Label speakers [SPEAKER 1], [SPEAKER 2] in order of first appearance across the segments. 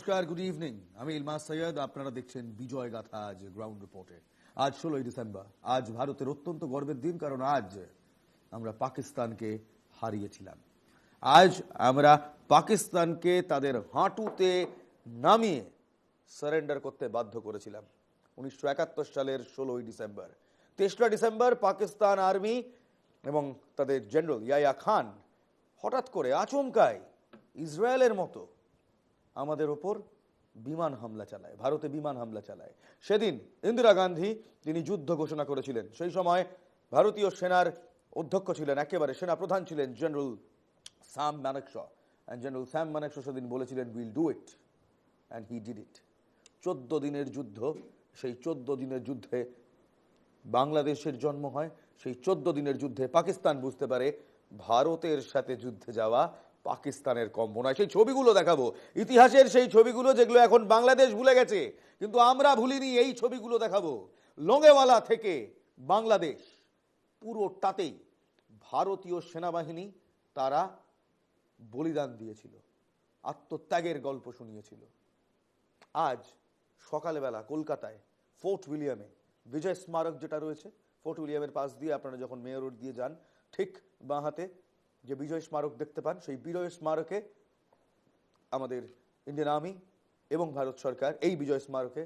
[SPEAKER 1] নমস্কার, good evening. আমি ইলমাস সৈয়দ, আপনারা দেখছেন বিজয় গাথা আজ গ্রাউন্ড রিপোর্টে। আজ 16ই ডিসেম্বর, আজ ভারতের অত্যন্ত গর্বের দিন, কারণ আজ আমরা পাকিস্তানকে হারিয়েছিলাম। আজ আমরা পাকিস্তানকে তাদের হাঁটুতে নামিয়ে সারেন্ডার করতে বাধ্য করেছিলাম 1971 সালের 16ই ডিসেম্বর। 3রা ডিসেম্বর পাকিস্তান আর্মি এবং তাদের জেনারেল ইয়াহিয়া খান হঠাৎ করে আচমকাই ইসরায়েলের মতো আমাদের ওপর বিমান হামলা চালায়, ভারতে বিমান হামলা চালায়। সেদিন ইন্দিরা গান্ধী তিনি যুদ্ধ ঘোষণা করেছিলেন। সেই সময় ভারতীয় সেনার অধ্যক্ষ ছিলেন, একেবারে সেনা প্রধান ছিলেন general Sam Manekshaw. General Sam Manekshaw সেদিন বলেছিলেন, will do it, and he did it. 14 দিনের যুদ্ধ, সেই 14 দিনের যুদ্ধে বাংলাদেশের জন্ম হয়। সেই 14 দিনের যুদ্ধে পাকিস্তান বুঝতে পারে ভারতের সাথে যুদ্ধে যাওয়া পাকিস্তানের কম্ব নয়। সেই ছবিগুলো দেখাবো, ইতিহাসের সেই ছবিগুলো যেগুলো এখন বাংলাদেশ ভুলে গেছে, কিন্তু আমরা ভুলিনি। এই ছবিগুলো দেখাবো। লোঙ্গেওয়ালা থেকে বাংলাদেশ পুরোটাতেই ভারতীয় সেনাবাহিনী তারা বলিদান দিয়েছিল, আত্মত্যাগের গল্প শুনিয়েছিল। আজ সকালবেলা কলকাতায় ফোর্ট উইলিয়ামে বিজয় স্মারক যেটা রয়েছে, ফোর্ট উইলিয়ামের পাশ দিয়ে আপনারা যখন মেয়র রোড দিয়ে যান, ঠিক বাঁ হাতে যে বিজয় স্মারক দেখতে পান, সেই বিজয় স্মারকে আমাদের ইন্ডিয়ান আর্মি এবং ভারত সরকার এই বিজয় স্মারকে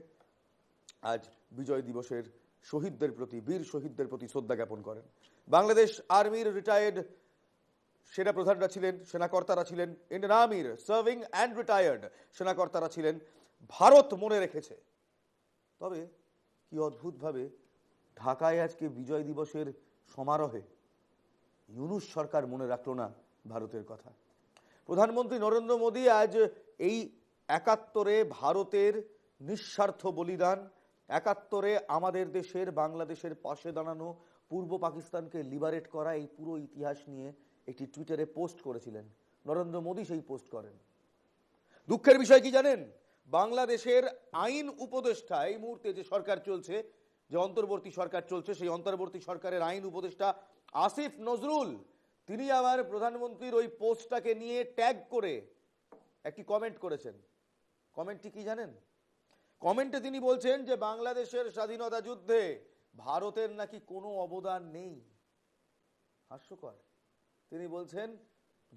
[SPEAKER 1] আজ বিজয় দিবসের শহীদদের প্রতি, বীর শহীদদের প্রতি শ্রদ্ধা জ্ঞাপন করেন। বাংলাদেশ আর্মির রিটায়ার্ড সেনা প্রধানরা ছিলেন, সেনাকর্তারা ছিলেন, ইন্ডিয়ান আর্মির সার্ভিং অ্যান্ড রিটায়ার্ড সেনাকর্তারা ছিলেন। ভারত মনে রেখেছে। তবে কি অদ্ভুতভাবে ঢাকায় আজকে বিজয় দিবসের সমারোহে ইউনূস সরকার মনে রাখলো না ভারতের কথা। প্রধানমন্ত্রী নরেন্দ্র মোদী আজ এই 71-এ ভারতের নিঃস্বার্থ বলিদান, 71-এ আমাদের দেশের বাংলাদেশের পাশে দাঁড়ানো, পূর্ব পাকিস্তানকে লিবারেট করা, এই পুরো ইতিহাস নিয়ে একটি টুইটারে পোস্ট করেছিলেন। নরেন্দ্র মোদী সেই পোস্ট করেন। দুঃখের বিষয় কি জানেন? বাংলাদেশের আইন উপদেষ্টা, এই মুহূর্তে যে সরকার চলছে, যে অন্তর্বর্তী সরকার চলছে, সেই অন্তর্বর্তী সরকারের আইন উপদেষ্টা আসিফ নজরুল, তিনি আবার প্রধানমন্ত্রীর ওই পোস্টটাকে নিয়ে ট্যাগ করে একটি কমেন্ট করেছেন। কমেন্টটি কি জানেন? কমেন্টে তিনি বলছেন যে বাংলাদেশের স্বাধীনতা যুদ্ধে ভারতের নাকি কোনো অবদান নেই। হাস্যকর। তিনি বলছেন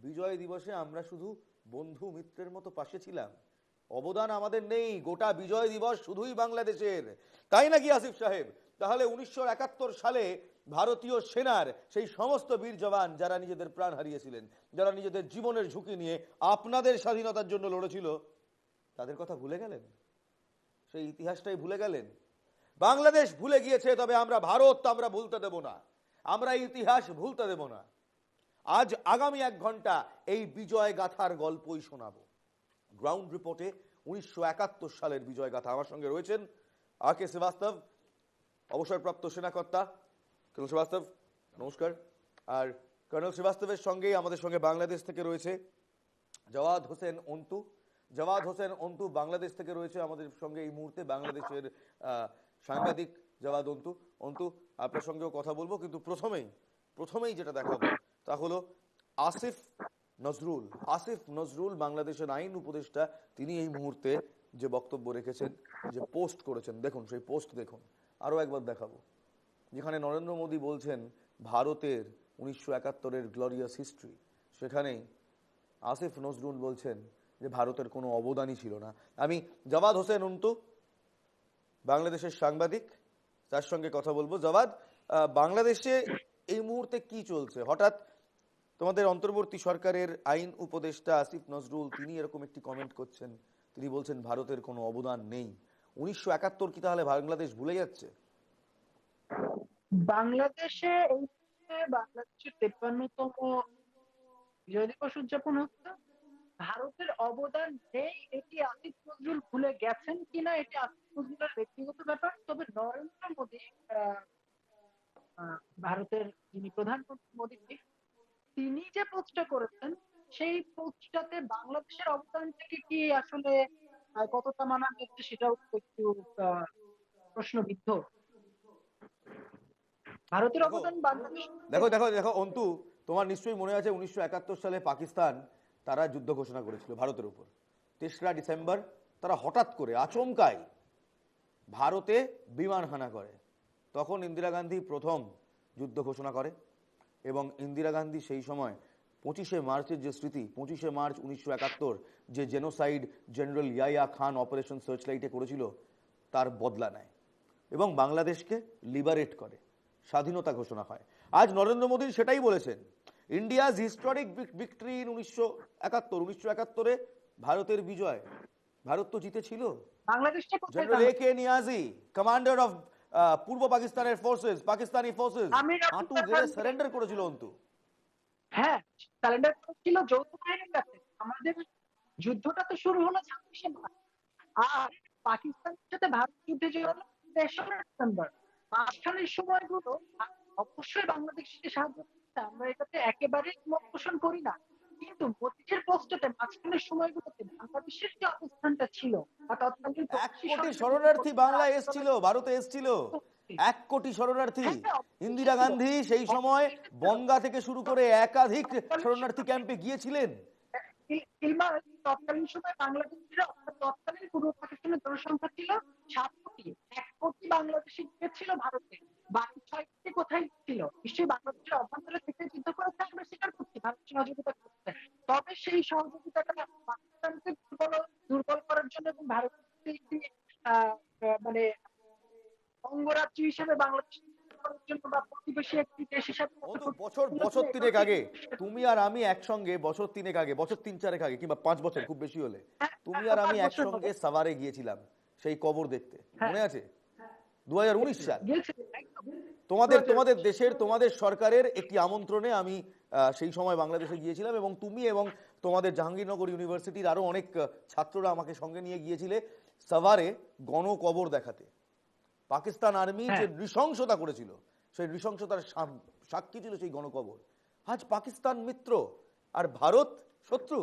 [SPEAKER 1] বিজয় দিবসে আমরা শুধু বন্ধু মিত্রের মতো পাশে ছিলাম, অবদান আমাদের নেই, গোটা বিজয় দিবস শুধুই বাংলাদেশের। তাই নাকি আসিফ সাহেব? তাহলে 1971 সালে ভারতীয় সেনার সেই সমস্ত বীর জওয়ান যারা নিজেদের প্রাণ হারিয়েছিলেন, যারা নিজেদের জীবনের ঝুঁকি নিয়ে আপনাদের স্বাধীনতার জন্য লড়েছিল, তাদের কথা ভুলে গেলেন? সেই ইতিহাসটাই ভুলে গেলেন? বাংলাদেশ ভুলে গিয়েছে, তবে আমরা ভারত আমরা ভুলতে দেব না, আমরা ইতিহাস ভুলতে দেব না। আজ আগামী 1 ঘন্টা এই বিজয় গাথার গল্পই শোনাবো। গ্রাউন্ড রিপোর্টে 1971 সালের বিজয় গাথা। আমার সঙ্গে রয়েছেন আকে শ্রীবাস্তব, অবসরপ্রাপ্ত সেনাকর্তা। কর্নেল শ্রীবাস্তব নমস্কার। আর কর্নেল শ্রীবাস্তবের সঙ্গেই আমাদের সঙ্গে বাংলাদেশ থেকে রয়েছে জওয়াদ হোসেন অন্তু। জওয়াদ হোসেন অন্তু বাংলাদেশ থেকে রয়েছে আমাদের সঙ্গে এই মুহূর্তে, বাংলাদেশের সাংবাদিক জওয়াদ অন্তু। অন্তু, আপনার সঙ্গেও কথা বলবো, কিন্তু প্রথমেই যেটা দেখাবো তা হলো আসিফ নজরুল। আসিফ নজরুল বাংলাদেশের আইন উপদেষ্টা, তিনি এই মুহূর্তে যে বক্তব্য রেখেছেন, যে পোস্ট করেছেন, দেখুন সেই পোস্ট দেখুন। আরও একবার দেখাবো, যেখানে নরেন্দ্র মোদী বলছেন ভারতের 1971-এর গ্লোরিয়াস হিস্ট্রি, সেখানেই আসিফ নজরুল বলছেন যে ভারতের কোনো অবদানই ছিল না। আমি জওয়াদ হোসেন অন্তু, বাংলাদেশের সাংবাদিক, তার সঙ্গে কথা বলবো। জওয়াদ, বাংলাদেশে এই মুহূর্তে কি চলছে? হঠাৎ তোমাদের অন্তর্বর্তী সরকারের আইন উপদেষ্টা আসিফ নজরুল তিনি এরকম একটি কমেন্ট করছেন, তিনি বলছেন ভারতের কোনো অবদান নেই। 1971 কি তাহলে বাংলাদেশ ভুলে যাচ্ছে?
[SPEAKER 2] বাংলাদেশে এই বাংলাদেশের 53তম বিজয় দিবস উদযাপন হচ্ছে। ভারতের অবদান নেই এটি আসিফ নজরুল ভুলে গেছেন কিনা এটি আসিফ নজরুলের ব্যক্তিগত ব্যাপার। তবে নরেন্দ্র মোদী, ভারতের যিনি প্রধানমন্ত্রী মোদী, তিনি যে পোস্টটা করেছেন সেই পোস্টটাতে বাংলাদেশের অবদানটাকে কি আসলে কতটা মানা হচ্ছে সেটাও একটু প্রশ্নবিদ্ধ। ভারতের অবদান বাংলাদেশ।
[SPEAKER 1] দেখো দেখো দেখো অন্তু, তোমার নিশ্চয়ই মনে আছে 1971 সালে পাকিস্তান তারা যুদ্ধ ঘোষণা করেছিল ভারতের উপর। 3রা ডিসেম্বর তারা হঠাৎ করে আচমকাই ভারতে বিমান হানা করে। তখন ইন্দিরা গান্ধী প্রথম যুদ্ধ ঘোষণা করে এবং ইন্দিরা গান্ধী সেই সময় 25শে মার্চের যে স্মৃতি, 25শে মার্চ 1971 যে জেনোসাইড জেনারেল ইয়াইয়া খান অপারেশন সার্চলাইটে করেছিল, তার বদলা নেয় এবং বাংলাদেশকে লিবারেট করে, স্বাধীনতা ঘোষণা হয়। আজ নরেন্দ্র মোদী সেটাই বলেছেন, ইন্ডিয়াজ হিস্টোরিক ভিক্টরি ইন 1971 ভারতের বিজয়। ভারত তো জিতেছিল।
[SPEAKER 2] বাংলাদেশটা কোথায়
[SPEAKER 1] general A K Niazi, commander of পূর্ব পাকিস্তানের ফোর্সেস, পাকিস্তানি ফোর্সেস, হাঁটু গেড়ে সারেন্ডার করেছিল অন্তু।
[SPEAKER 2] হ্যাঁ, সারেন্ডার করেছিল যৌথ বাহিনীর কাছে। আমাদের যুদ্ধটা তো শুরু হলো 26শে মার্চ, আর পাকিস্তানের সাথে ভারত যুদ্ধে যে হলো 3রা ডিসেম্বর। মাঝখানের সময়গুলো অবশ্যই বাংলাদেশকে সাহায্য করতে, আমরা এটাতে একেবারেই মত পোষণ করি না, কিন্তু মতিঝিল পোস্টে মাঝখানের সময়গুলোতে বাংলাদেশের যে অবস্থানটা ছিল বা তৎকালীন
[SPEAKER 1] 1 কোটি শরণার্থী বাংলায় এসেছিল, ভারতে এসেছিল 1 কোটি শরণার্থী। ইন্দিরা গান্ধী সেই সময় বনগা থেকে শুরু করে একাধিক শরণার্থী ক্যাম্পে গিয়েছিলেন।
[SPEAKER 2] তৎকালীন সময় বাংলাদেশের তৎকালীন পূর্ব পাকিস্তানের জনসংখ্যা ছিল 7 কোটি। 1 কোটি বাংলাদেশি গিয়েছিল ভারতে, বাকি 6 কোটি কোথায় ছিল? নিশ্চয়ই বাংলাদেশের অভ্যন্তরে থেকে যুদ্ধ করেছে, আমরা স্বীকার করছি ভারত সহযোগিতা করছে। তবে সেই সহযোগিতাটা পাকিস্তানকে দুর্বল করার জন্য এবং ভারতকে একটি মানে অঙ্গরাজ্য হিসেবে বাংলাদেশ করার জন্য বা প্রতিবেশী একটি দেশ হিসেবে
[SPEAKER 1] বছর 3 আগে তুমি আর আমি একসঙ্গে, বছর 3 আগে, বছর 3-4 আগে, কিংবা 5 বছর খুব বেশি হলে, তুমি আর আমি একসঙ্গে সাভারে গিয়েছিলাম সেই কবর দেখতে, মনে আছে? 2019 সাল। তোমাদের দেশের, তোমাদের সরকারের একটি আমন্ত্রণে আমি সেই সময় বাংলাদেশে গিয়েছিলাম এবং তুমি এবং তোমাদের জাহাঙ্গীরনগর ইউনিভার্সিটির আরো অনেক ছাত্ররা আমাকে সঙ্গে নিয়ে গিয়েছিলে সাভারে গণকবর দেখাতে। পাকিস্তান আর্মি যে নৃশংসতা করেছিল, সেই নৃশংসতার সাক্ষী ছিল সেই গণকবর। আজ পাকিস্তান মিত্র আর ভারত শত্রু।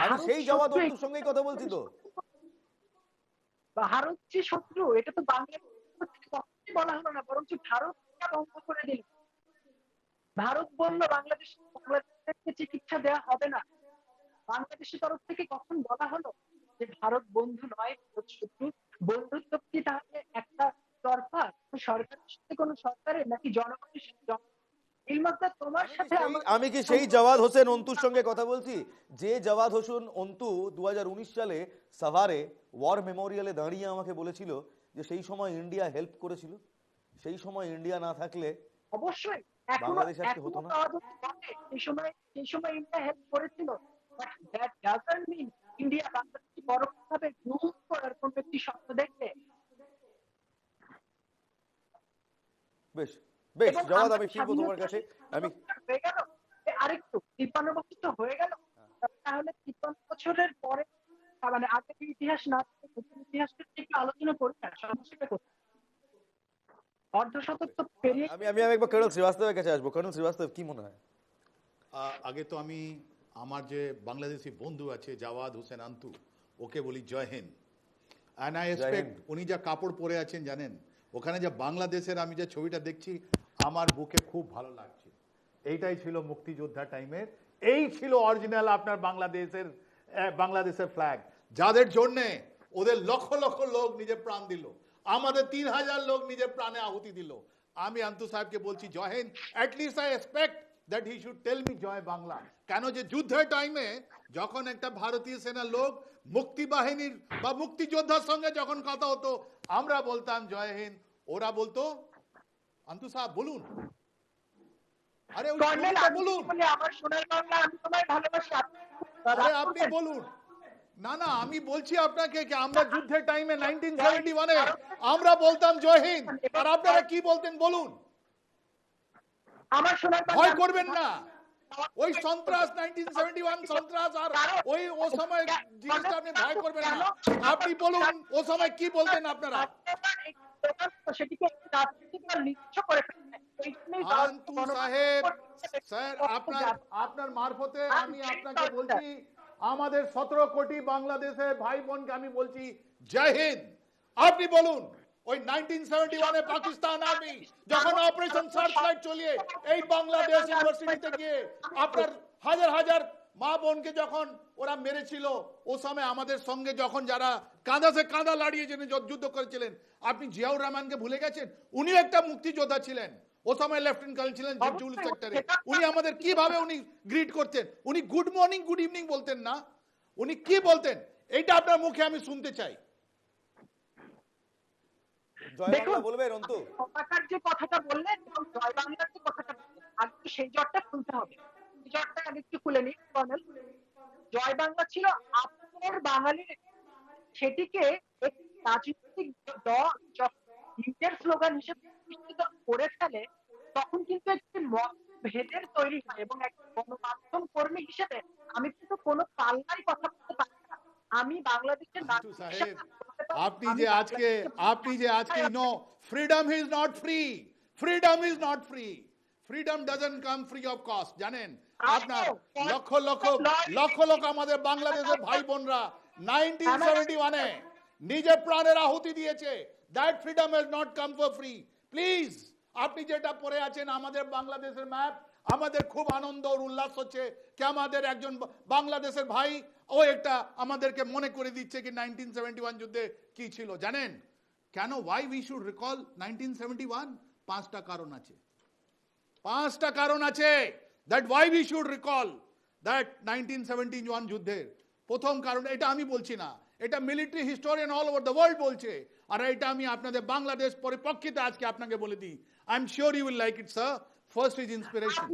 [SPEAKER 1] আমি সেই জওয়াদ অন্তুর সঙ্গেই কথা বলছি তো।
[SPEAKER 2] ভারত যে শত্রু এটা তো বাংলাদেশ বলা হলো না, বরঞ্চ ভারত বন্ধ করে দিল। ভারত বলল বাংলাদেশকে চিকিৎসা দেওয়া হবে না। বাংলাদেশের তরফ থেকে কখন বলা হলো যে ভারত বন্ধু নয়, ভারত শত্রু? বন্ধুত্ব কি তাহলে একটা তরফা সরকারের সাথে কোন সরকারের, নাকি জনগণের সাথে? তোমার সাথে
[SPEAKER 1] আমি কি সেই জওয়াদ হোসেন অন্তুর সঙ্গে কথা বলছি যে জওয়াদ হোসেন অন্তু 2019 সালে সাভারে ওয়ার মেমোরিয়ালে দাঁড়িয়ে আমাকে বলেছিল যে সেই সময় ইন্ডিয়া হেল্প করেছিল, সেই সময় ইন্ডিয়া না থাকলে
[SPEAKER 2] অবশ্যই
[SPEAKER 1] বাংলাদেশ আজকে হতো না।
[SPEAKER 2] সেই সময় ইন্ডিয়া হেল্প করেছিল, but that doesn't mean India বাংলাদেশকে পরোক্ষভাবে গ্রহণ করার কোন একটি স্বপ্ন দেখবে।
[SPEAKER 1] বেশ বেশ জওয়াদ, আমি ফিরবো তোমার কাছে। আমি
[SPEAKER 2] হয়ে গেল আরেকটু 53 বছর তো হয়ে গেল, তাহলে 53 বছরের পরে মানে আগের ইতিহাস না ইতিহাসটা একটু আলোচনা করি না, সমস্যাটা কোথায়? অর্ধশতক তো পেরিয়ে
[SPEAKER 1] আমি একবার কর্নেল শ্রীবাস্তবের কাছে আসবো। কর্নেল শ্রীবাস্তব, কি মনে হয়?
[SPEAKER 3] আগে তো আমি আমার যে বাংলাদেশি বন্ধু আছে জাওয়াদ হোসেন আন্তু, ওকে বলি জয় হিন্দ। অ্যান্ড আই এক্সপেক্ট উনি যা কাপড় পরে আছেন জানেন, ওখানে যে বাংলাদেশের আমি যে ছবিটা দেখছি আমার বুকে খুব ভালো লাগছে। এইটাই ছিল মুক্তিযোদ্ধা টাইমের, এই ছিল অরিজিনাল আপনার বাংলাদেশের ফ্ল্যাগ, যাদের জন্যে ওদের লক্ষ লক্ষ লোক নিজের প্রাণ দিল, আমাদের 3000 লোক নিজের প্রাণে আহুতি দিল। আমি আন্তু সাহেবকে বলছি জয় Hind. At least I expect that he should tell me জয় বাংলা। কেন যে যুদ্ধের টাইমে যখন একটা ভারতীয় সেনার লোক মুক্তি বাহিনীর বা মুক্তিযোদ্ধার সঙ্গে যখন কথা হতো আমরা বলতাম জয় হিন্দ, ওরা বলতো আন্তু সাহেব বলুন, আরে বলুন,
[SPEAKER 2] আমার সোনার বাংলা, আমি তোমায় ভালোবাসি,
[SPEAKER 3] আরে আপনি বলুন। না না, আমি বলছি আপনাকে কি আমরা যুদ্ধের টাইমে 1971-এ আমরা বলতাম জয় হিন্দ, আর আপনারা কি বলতেন বলুন?
[SPEAKER 2] আমার সোনার বাংলা
[SPEAKER 3] ভয় করবেন না। ওই সন্ত্রাস 1971 সন্ত্রাস আর ওই ও সময় জিনিসটা আপনি ভয় করবেন না। আপনি বলুন ও সময় কি বলতেন আপনারা?
[SPEAKER 2] সেটিকে রাজনীতি নিচ্ছ করে
[SPEAKER 3] আন্তু সাহেব, স্যার আপনার মারফতে আমি আপনাকে বলছি, আমাদের 17 কোটি বাংলাদেশের ভাই বোনকে আমি বলছি জয় হিন্দ। আপনি বলুন ওই 1971-এ পাকিস্তান আর্মি যখন অপারেশন সার্চলাইট চালিয়ে এই বাংলাদেশ ইউনিভার্সিটিতে গিয়ে আপনার হাজার হাজার মা বোনকে যখন ওরা মেরেছিল ও সময় আমাদের সঙ্গে যখন যারা কাঁধা সে কাঁধা লাড়িয়েছেন যুদ্ধ করেছিলেন, আপনি জিয়াউর রহমানকে ভুলে গেছেন? উনিও একটা মুক্তিযোদ্ধা ছিলেন, ও সময় লেফটেন্যান্ট কর্নেল ছিলেন জুল সেক্টরে। উনি আমাদের কিভাবে উনি গ্রিট করতেন? উনি গুড মর্নিং গুড ইভিনিং বলতেন না, উনি কি বলতেন? এইটা আপনার মুখে আমি শুনতে চাই।
[SPEAKER 1] জয় বাংলা বলবেন অন্তু?
[SPEAKER 2] পতাকার যে কথাটা বললেন এবং জয় বাংলার যে কথাটা বললেন, আগে তো সেই জটটা খুলতে হবে। সেই জটটা আগে একটু খুলে নিই কর্নেল। জয় বাংলা ছিল আপনার বাঙালির, সেটিকে একটি রাজনৈতিক দল যখন নিজের স্লোগান হিসেবে প্রতিষ্ঠিত করে ফেলে, তখন কিন্তু একটি মতভেদের তৈরি হয় এবং এক গণমাধ্যম কর্মী হিসেবে আমি কিন্তু কোনো পাল্লাই কথা বলতে পারি না। আমি বাংলাদেশের
[SPEAKER 3] আন্টু সাহেব, আপনি
[SPEAKER 2] আমি
[SPEAKER 3] যে আজকে no, freedom is not free, freedom is not free, freedom doesn't come free of cost. জানেন আপনার লক্ষ লক্ষ লক্ষ লক্ষ আমাদের বাংলাদেশের ভাই বোনরা 1971-এ নিজের প্রাণের আহুতি দিয়েছে। That freedom has not come for free. Please, আপনি যেটা পড়ে আছেন আমাদের বাংলাদেশের ম্যাপ, আমাদের খুব আনন্দ আর উল্লাস হচ্ছে কি আমাদের একজন বাংলাদেশের ভাই ও একটা আমাদেরকে মনে করে দিচ্ছে কি 1971 যুদ্ধে কি ছিল। জানেন কেন? Why we should recall 1971? 5টা কারণ আছে, 5টা কারণ আছে that why we should recall that 1971 যুদ্ধের। প্রথম কারণ, এটা আমি বলছি না, এটা military historian all over the world বলছে, আর এটা আমি আপনাদের বাংলাদেশ পরিপ্রেক্ষিতে আজকে আপনাকে বলে দিই। I am sure you will like it sir. First is inspiration.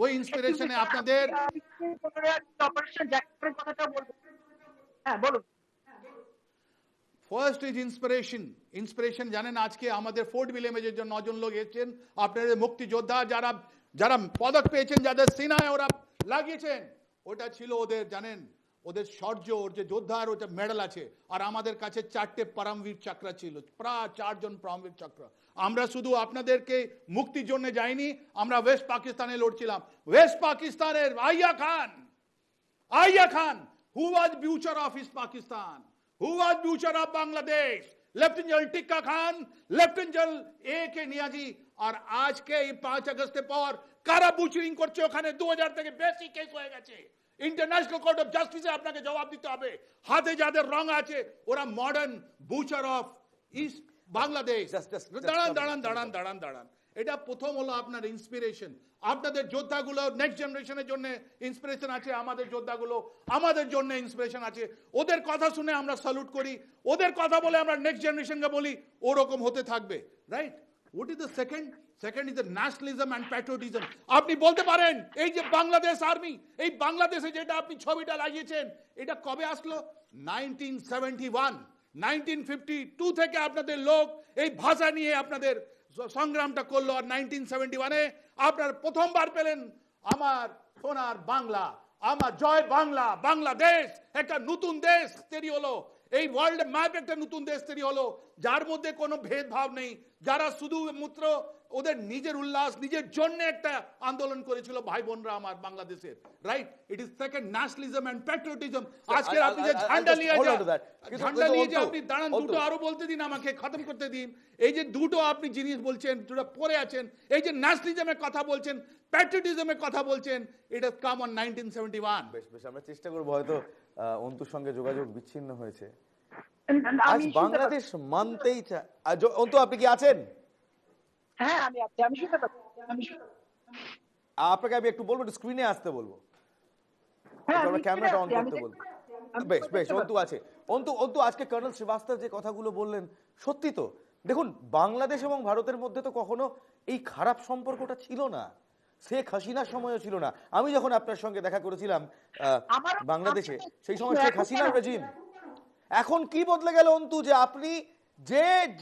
[SPEAKER 3] ওই ইন্সপিরেশনে আপনাদের
[SPEAKER 2] অপারেশন জ্যাকেটের কথাটা বলবো। হ্যাঁ বলুন।
[SPEAKER 3] First is inspiration. ইন্সপিরেশন জানেন, আজকে আমাদের ফোর্ট উইলিয়ামে যে 9 জন লোক এসেছেন, আপনাদের মুক্তিযোদ্ধা যারা যারা পদক পেয়েছেন, যাদের সিনায় ওরা লাগিয়েছেন, ওটা ছিল ওদের, জানেন ওদের শৌর্য, ওর যে যোদ্ধার ওটা মেডেল আছে। আর আমাদের কাছে 4টে পরমবীর চক্র ছিল, প্রায় 4 জন পরমবীর চক্র। আমরা শুধু আপনাদেরকে মুক্তির জন্য যাইনি, আমরা ওয়েস্ট পাকিস্তানে লড়ছিলাম। ওয়েস্ট পাকিস্তানের আইয়া খান who was future of East Pakistan, who was future of Bangladesh, lieutenant general Tikka Khan, lieutenant general A.K. Niazi. আর আজকে এই 5 আগস্টের পর কারা বুচরিং করছে ওখানে 2000 থেকে বেশি কেস হয়ে গেছে। ইন্টারন্যাশনাল কোর্ট অফ জাস্টিসে আপনাকে জবাব দিতে হবে। হাতে যাদের রং আছে ওরা modern Butcher of east Bangladesh. দাঁড়ান। এটা প্রথম হলো আপনার ইন্সপিরেশন। আপনাদের যোদ্ধাগুলো নেক্সট জেনারেশনের জন্য ইন্সপিরেশন আছে, আমাদের যোদ্ধাগুলো আমাদের জন্য ইন্সপিরেশন আছে। ওদের কথা শুনে আমরা স্যালুট করি, ওদের কথা বলে আমরা নেক্সট জেনারেশনকে বলি ওরকম হতে থাকবে, right? What is the second? Second is the nationalism and patriotism. আপনি বলতে পারেন এই যে বাংলাদেশ আর্মি, এই বাংলাদেশে যেটা আপনি ছবিটা লাগিয়েছেন, এটা কবে আসলো? 1971, 1952 থেকে আপনাদের লোক এই ভাষা নিয়ে আপনাদের সংগ্রামটা করলো। আর 1971-এ আপনার প্রথমবার পেলেন আমার সোনার বাংলা, আমার জয় বাংলা, বাংলাদেশ একটা নতুন দেশ তৈরি হলো। এই ওয়ার্ল্ড ম্যাপ একটা নতুন দেশ তৈরি হলো, যার মধ্যে কোনো ভেদভাব নেই। যারা শুধুমাত্র ওদের নিজের উল্লাস, নিজের জন্য একটা আন্দোলন করেছিল ভাই বোনরা আমার বাংলাদেশের, right? It is second nationalism and patriotism. আজকে আপনি যে ঝান্ডা নিয়ে যে আপনি দাঁড়ান, দুটো আরো বলতে দিন, আমাকে খতম করতে দিন। এই যে দুটো আপনি জিনিস বলছেন, দুটো পরে আছেন, এই যে ন্যাশনালিজমের কথা বলছেন, প্যাট্রিয়টিজমের কথা বলছেন, ইট হ্যাজ কাম অন 1971।
[SPEAKER 1] বেশ আমরা চেষ্টা করবো, হয়তো অন্তুর সঙ্গে যোগাযোগ বিচ্ছিন্ন হয়েছে। আজ
[SPEAKER 2] আমি
[SPEAKER 1] বাংলাদেশ মানতেই চায়। অন্তু আপনি কি আছেন?
[SPEAKER 2] হ্যাঁ আমি আছি, আমি শুনতে পাচ্ছি।
[SPEAKER 1] আপনাকে আমি একটু বলবো, স্ক্রিনে আসতে বলবো,
[SPEAKER 2] হ্যাঁ
[SPEAKER 1] আমরা ক্যামেরাটা অন
[SPEAKER 2] আমি
[SPEAKER 1] করতে বলবো। বেশ অন্তু আছে। অন্তু আজকে কর্নেল শ্রীবাস্তব যে কথাগুলো বললেন সত্যি তো। দেখুন, বাংলাদেশ এবং ভারতের মধ্যে তো কখনো এই খারাপ সম্পর্কটা ছিল না, শেখ হাসিনার সময়ও ছিল না। আমি যখন আপনার সঙ্গে দেখা করেছিলাম বাংলাদেশে, সেই সময় শেখ হাসিনার রেজিম। এখন কি বদলে গেল অন্তু, যে আপনি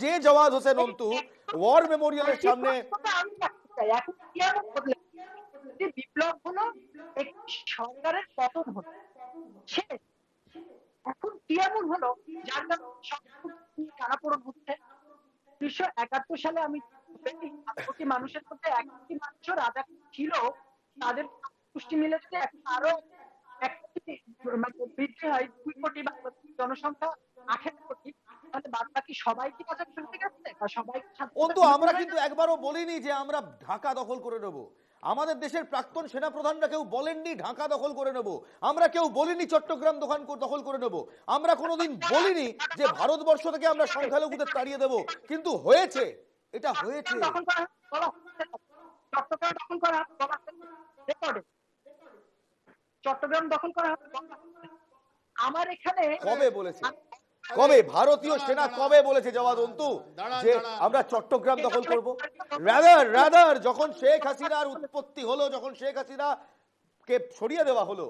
[SPEAKER 1] যে জওয়াদ হোসেন অন্তু ওয়ার মেমোরিয়ালের সামনে,
[SPEAKER 2] বিপ্লব হলো একটি সরকারের পতন হলো, এখন কি এমন হলো যার কারণে টানাপোড়েন হচ্ছে? 1971 সালে আমি কোটি মানুষের মধ্যে 1 কোটি মানুষ রাজা ছিল, তাদের পুষ্টি মিলে যদি আরো 1 কোটি বৃদ্ধি হয়, 2 কোটি জনসংখ্যা 18 কোটি, তাহলে বাদ বাকি সবাই কি রাজা হয়ে গেছে? সবাই
[SPEAKER 1] অন্তু আমরা কিন্তু একবারও বলিনি যে আমরা ঢাকা দখল করে নেব। আমাদের দেশের প্রাক্তন সেনাপ্রধানরা কেউ বলেননি ঢাকা দখল করে নেব, আমরা কেউ বলিনি চট্টগ্রাম দখল করে নেব, আমরা কোনোদিন বলিনি যে ভারতবর্ষ থেকে আমরা সংখ্যালঘুদের তাড়িয়ে দেব, কিন্তু হয়েছে, এটা হয়েছে।
[SPEAKER 2] দখল করা বলা চট্টগ্রাম দখল করা বলা রেকর্ডে চট্টগ্রাম দখল করা আমার এখানে
[SPEAKER 1] কবে বলেছে, কবে ভারতীয় সেনা কবে বলেছে জওয়াদ অন্তু যে আমরা চট্টগ্রাম দখল করব? রাদার যখন শেখ হাসিনার উৎপত্তি হলো, যখন শেখ হাসিনা কে সরিয়ে দেওয়া হলো,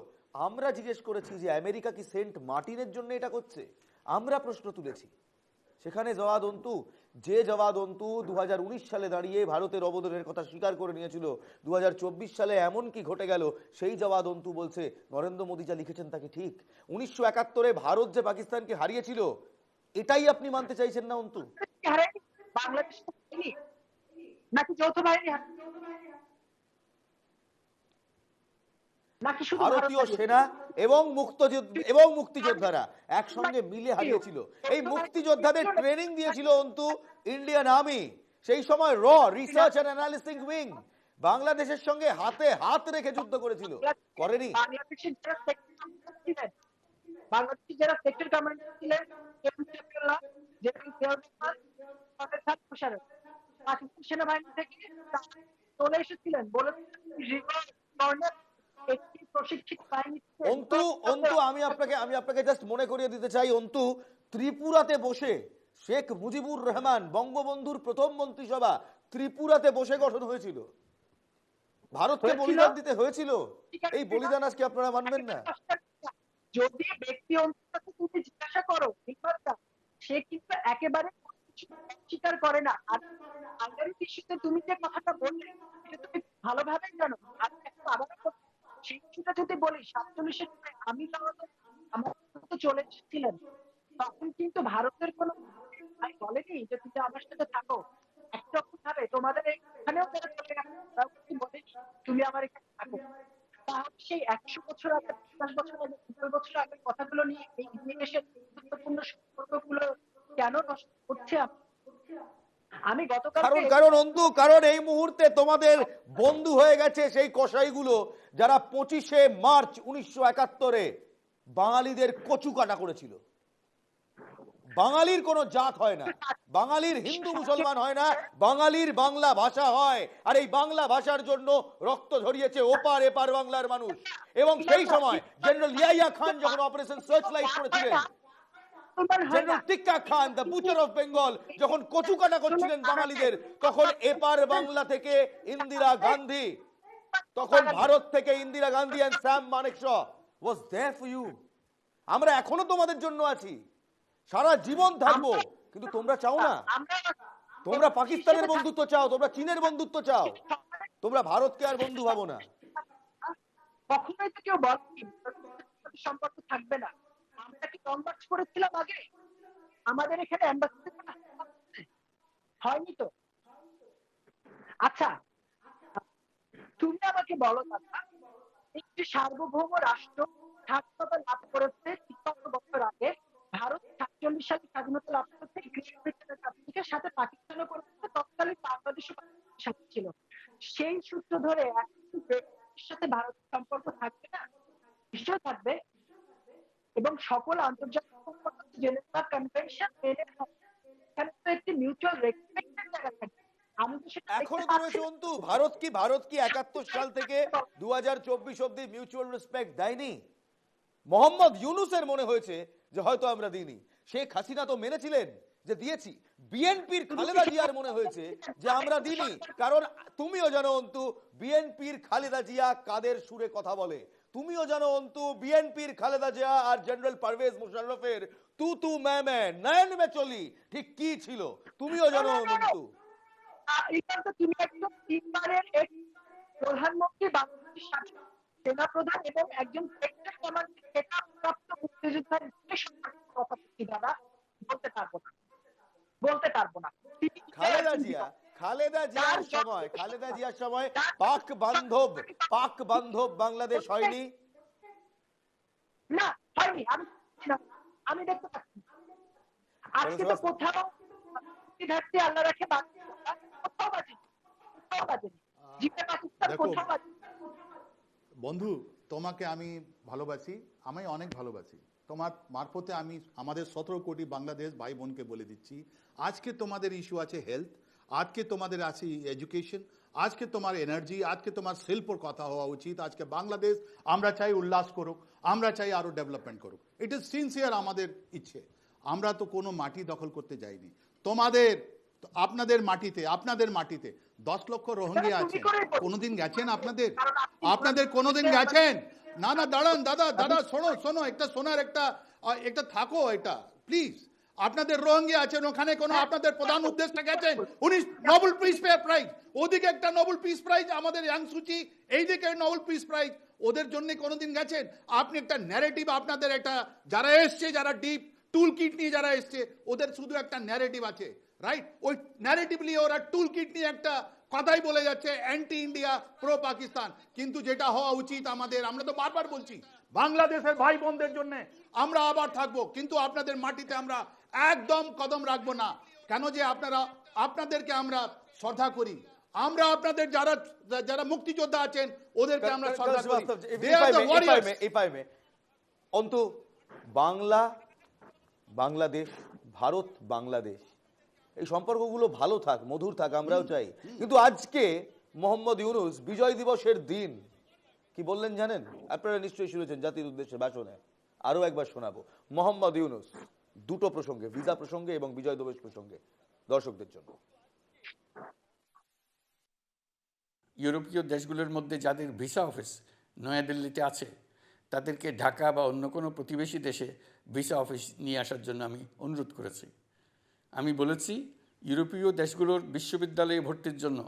[SPEAKER 1] আমরা জিজ্ঞেস করেছি যে আমেরিকা কি সেন্ট মার্টিনের জন্য এটা করছে, আমরা প্রশ্ন তুলেছি। সেখানে জওয়াদ অন্তু, যে জওয়াদ অন্তু 2019 সালে দাঁড়িয়ে ভারতের অবদানের কথা স্বীকার করে নিয়েছিল, 2024 সালে এমন কি ঘটে গেল সেই জওয়াদ অন্তু বলছে নরেন্দ্র মোদী যা লিখেছেন তাকে ঠিক। 1971 ভারত যে পাকিস্তানকে হারিয়েছিল এটাই আপনি মানতে চাইছেন না অন্তু?
[SPEAKER 2] বাংলাদেশ নাকি যৌথ বাহিনী নাকি শুধু
[SPEAKER 1] ভারতীয় সেনা এবং মুক্তিযোদ্ধারা একসঙ্গে মিলে হারিয়েছিল। এই মুক্তিযোদ্ধাদের ট্রেনিং দিয়েছিল অন্তু ইন্ডিয়ান আর্মি, সেই সময় র রিসার্চ এন্ড অ্যানালিসিস উইং বাংলাদেশের সঙ্গে হাতে হাত রেখে যুদ্ধ করেছিল, করেনি?
[SPEAKER 2] বাংলাদেশের যারা সেক্টর কমান্ডার ছিলেন পাকিস্তান সেনাবাহিনী থেকে চলে এসেছিলেন বলে
[SPEAKER 1] আমি আপনাকে জাস্ট মনে করিয়ে দিতে চাই অন্তু, ত্রিপুরাতে বসে শেখ মুজিবুর রহমান বঙ্গবন্ধুর প্রথম মন্ত্রিসভা ত্রিপুরাতে বসে গঠন হয়েছিল, ভারতকে বলিদান দিতে হয়েছিল। এই বলিদান আজকে আপনারা মানবেন না?
[SPEAKER 2] যদি ব্যক্তি অন্তত তুমি জিজ্ঞাসা করো সে কিন্তু একেবারে স্বীকার করে না। আর আগের ইস্যুতে তুমি যে কথাটা বললে তুমি ভালোভাবে জানো, আবার সেই ইস্যুটা যদি বলি 47 আমি আমার চলে এসেছিলেন, তখন কিন্তু ভারতের কোনো বলেনি যে তুমি আমার সাথে থাকো, একরকম ভাবে তোমাদের এখানেও তারা চলে গেছে বলেনি তুমি আমার এখানে থাকো। তাহলে সেই 100 বছর আগে, 50 বছর আগে, 50 বছর আগের কথাগুলো নিয়ে এই ইতিহাসের গুরুত্বপূর্ণ সম্পর্কগুলো কেন নষ্ট করছে? আমি
[SPEAKER 1] কারণ এই মুহূর্তে তোমাদের বন্ধু হয়ে গেছে সেই কসাইগুলো যারা 25শে মার্চ 1971 বাঙালিদের কচু কাটা করেছিল। বাঙালির কোনো জাত হয় না, বাঙালির হিন্দু মুসলমান হয় না, বাঙালির বাংলা ভাষা হয়। আর এই বাংলা ভাষার জন্য রক্ত ঝরিয়েছে ওপার এপার বাংলার মানুষ। এবং সেই সময় জেনারেল ইয়াহিয়া খান যখন অপারেশন সার্চলাইট করেছিলেন, general tikka Khan the Butcher of Bengal যখন কচু কাটা করছিলেন বাঙালিদের, তখন এপার বাংলা থেকে ইন্দিরা গান্ধী, তখন ভারত থেকে Indira Gandhi and Sam Manekshaw was there for you. আমরা এখনো তোমাদের জন্য আছি, সারা জীবন থাকবো। কিন্তু তোমরা চাও না, তোমরা পাকিস্তানের বন্ধুত্ব চাও, তোমরা চীনের বন্ধুত্ব চাও, তোমরা ভারতকে আর বন্ধু ভাবো না।
[SPEAKER 2] কখনোই তো কেউ বলেনি সম্পর্ক থাকবে না। আমরা কি লং মার্চ করেছিলাম আগে? আমাদের এখানে অ্যাম্বাসেডর হয়নি তো। আচ্ছা তুমি আমাকে বলো দাদা, একটি সার্বভৌম রাষ্ট্র স্বাধীনতা লাভ করেছে ৫৩ বছর আগে, ভারত ৪৭ সালে স্বাধীনতা লাভ করেছে গ্রেট ব্রিটেনের কাছ থেকে, সাথে পাকিস্তানও করেছে, তৎকালীন বাংলাদেশও সাথে ছিল। সেই সূত্র ধরে সাথে ভারতের সম্পর্ক থাকবে না? নিশ্চয় থাকবে। এবং সকল আন্তর্জাতিক জেনেভা কনভেনশন মেনে এখানে তো একটি মিউচুয়াল রেসপেক্টের জায়গা থাকে।
[SPEAKER 1] এখনো তো রয়েছে অন্তু, ভারত কি ৭১ সাল থেকে ২০২৪ অব্দি মিউচুয়াল রেসপেক্ট দেয়নি? মোহাম্মদ ইউনুসের মনে হয়েছে যে হয়তো আমরা দিইনি, শেখ হাসিনা তো মেনেছিলেন যে দিয়েছি। বিএনপির খালেদা জিয়ার মনে হয়েছে যে আমরা দিইনি, কারণ তুমিও জানো অন্তু বিএনপির খালেদা জিয়া কাদের সুরে কথা বলে, তুমিও জানো অন্তু বিএনপির খালেদা জিয়া আর জেনারেল পারভেজ মুশাররফের তু তু মে মে নয়ন মে চলি ঠিক কি ছিল, তুমিও জানো অন্তু।
[SPEAKER 2] তুমি একদম ৩ বারের প্রধানমন্ত্রী, বাংলাদেশ সেনা প্রধান এবং একজন সেক্টর কমান্ডার খেতাবপ্রাপ্ত মুক্তিযোদ্ধার কথা বলছি দাদা, বলতে পারবো না।
[SPEAKER 1] খালেদা জিয়ার সময় পাক বান্ধব বাংলাদেশ হয়নি
[SPEAKER 2] না, হয়নি। আমি দেখতে পাচ্ছি আজকে তো কোথাও ঘাটতি আল্লাহ রাখে কোথাও বাজেনি। জিতে পাকিস্তান
[SPEAKER 3] দেখো
[SPEAKER 2] কোথাও আছে?
[SPEAKER 3] বন্ধু, তোমাকে আমি ভালোবাসি, আমি অনেক ভালোবাসি। তোমার মারফতে আমি আমাদের 17 কোটি বাংলাদেশ ভাই বোনকে বলে দিচ্ছি, আজকে তোমাদের ইস্যু আছে হেলথ, আজকে তোমাদের আছে এডুকেশন, আজকে তোমার এনার্জি, আজকে তোমার শিল্পর কথা হওয়া উচিত। আজকে বাংলাদেশ আমরা চাই উল্লাস করুক, আমরা চাই আরো ডেভেলপমেন্ট করুক। ইট ইজ সিনসিয়ার আমাদের ইচ্ছে। আমরা তো কোনো মাটি দখল করতে যাইনি। তোমাদের আপনাদের মাটিতে 10 লক্ষ রোহিঙ্গা আছেন, কোনোদিন গেছেন আপনাদের? আপনাদের কোনোদিন গেছেন? না না, দাঁড়ান দাদা, শোনো একটা শোনার একটা থাকো, এটা প্লিজ। আপনাদের রোহিঙ্গা আছেন, ওখানে কোনো আপনাদের প্রধান উদ্দেশ্যে গেছেন? উনি নোবেল পিস প্রাইজ, ওদিকে একটা নোবেল পিস প্রাইজ আমাদের ইয়াং সুচি, এইদিকে নোবেল পিস প্রাইজ, ওদের জন্য কোনোদিন গেছেন? আপনি একটা ন্যারেটিভ, আপনাদের একটা যারা এসছে, যারা ডিপ টুল কিট নিয়ে যারা এসছে, ওদের শুধু একটা ন্যারেটিভ আছে, রাইট? ওই ন্যারেটিভ নিয়ে ওরা টুল কিট নিয়ে একটা কথাই বলে যাচ্ছে, অ্যান্টি ইন্ডিয়া, প্রো পাকিস্তান। কিন্তু যেটা হওয়া উচিত আমাদের, আমরা তো বারবার বলছি বাংলাদেশের ভাই বোনদের জন্য আমরা আবার থাকবো, কিন্তু আপনাদের মাটিতে আমরা একদম কদম রাখবো না। কেন যে আপনাদেরকে আমরা শ্রদ্ধা করি, আমরা আপনাদের যারা মুক্তিযোদ্ধা আছেন ওদেরকে আমরা শ্রদ্ধা করি। They are the warriors.
[SPEAKER 1] Antu, Bangladesh, Bharat Bangladesh, এই সম্পর্কগুলো ভালো থাক, মধুর থাক, আমরাও চাই। কিন্তু আজকে মোহাম্মদ ইউনূস বিজয় দিবসের দিন কি বললেন জানেন? আপনারা নিশ্চয়ই শুনেছেন জাতির উদ্দেশ্যে ভাষণে, আরো একবার শোনাবো। মোহাম্মদ ইউনূস দুটো প্রসঙ্গে, ভিসা প্রসঙ্গে এবং বিজয় দিবস প্রসঙ্গে, দর্শকদের জন্য।
[SPEAKER 4] ইউরোপীয় দেশগুলোর মধ্যে যাদের ভিসা অফিস নয়াদিল্লিতে আছে, তাদেরকে ঢাকা বা অন্য কোনো প্রতিবেশী দেশে ভিসা অফিস নিয়ে আসার জন্য আমি অনুরোধ করেছি। আমি বলেছি, ইউরোপীয় দেশগুলোর বিশ্ববিদ্যালয়ে ভর্তির জন্য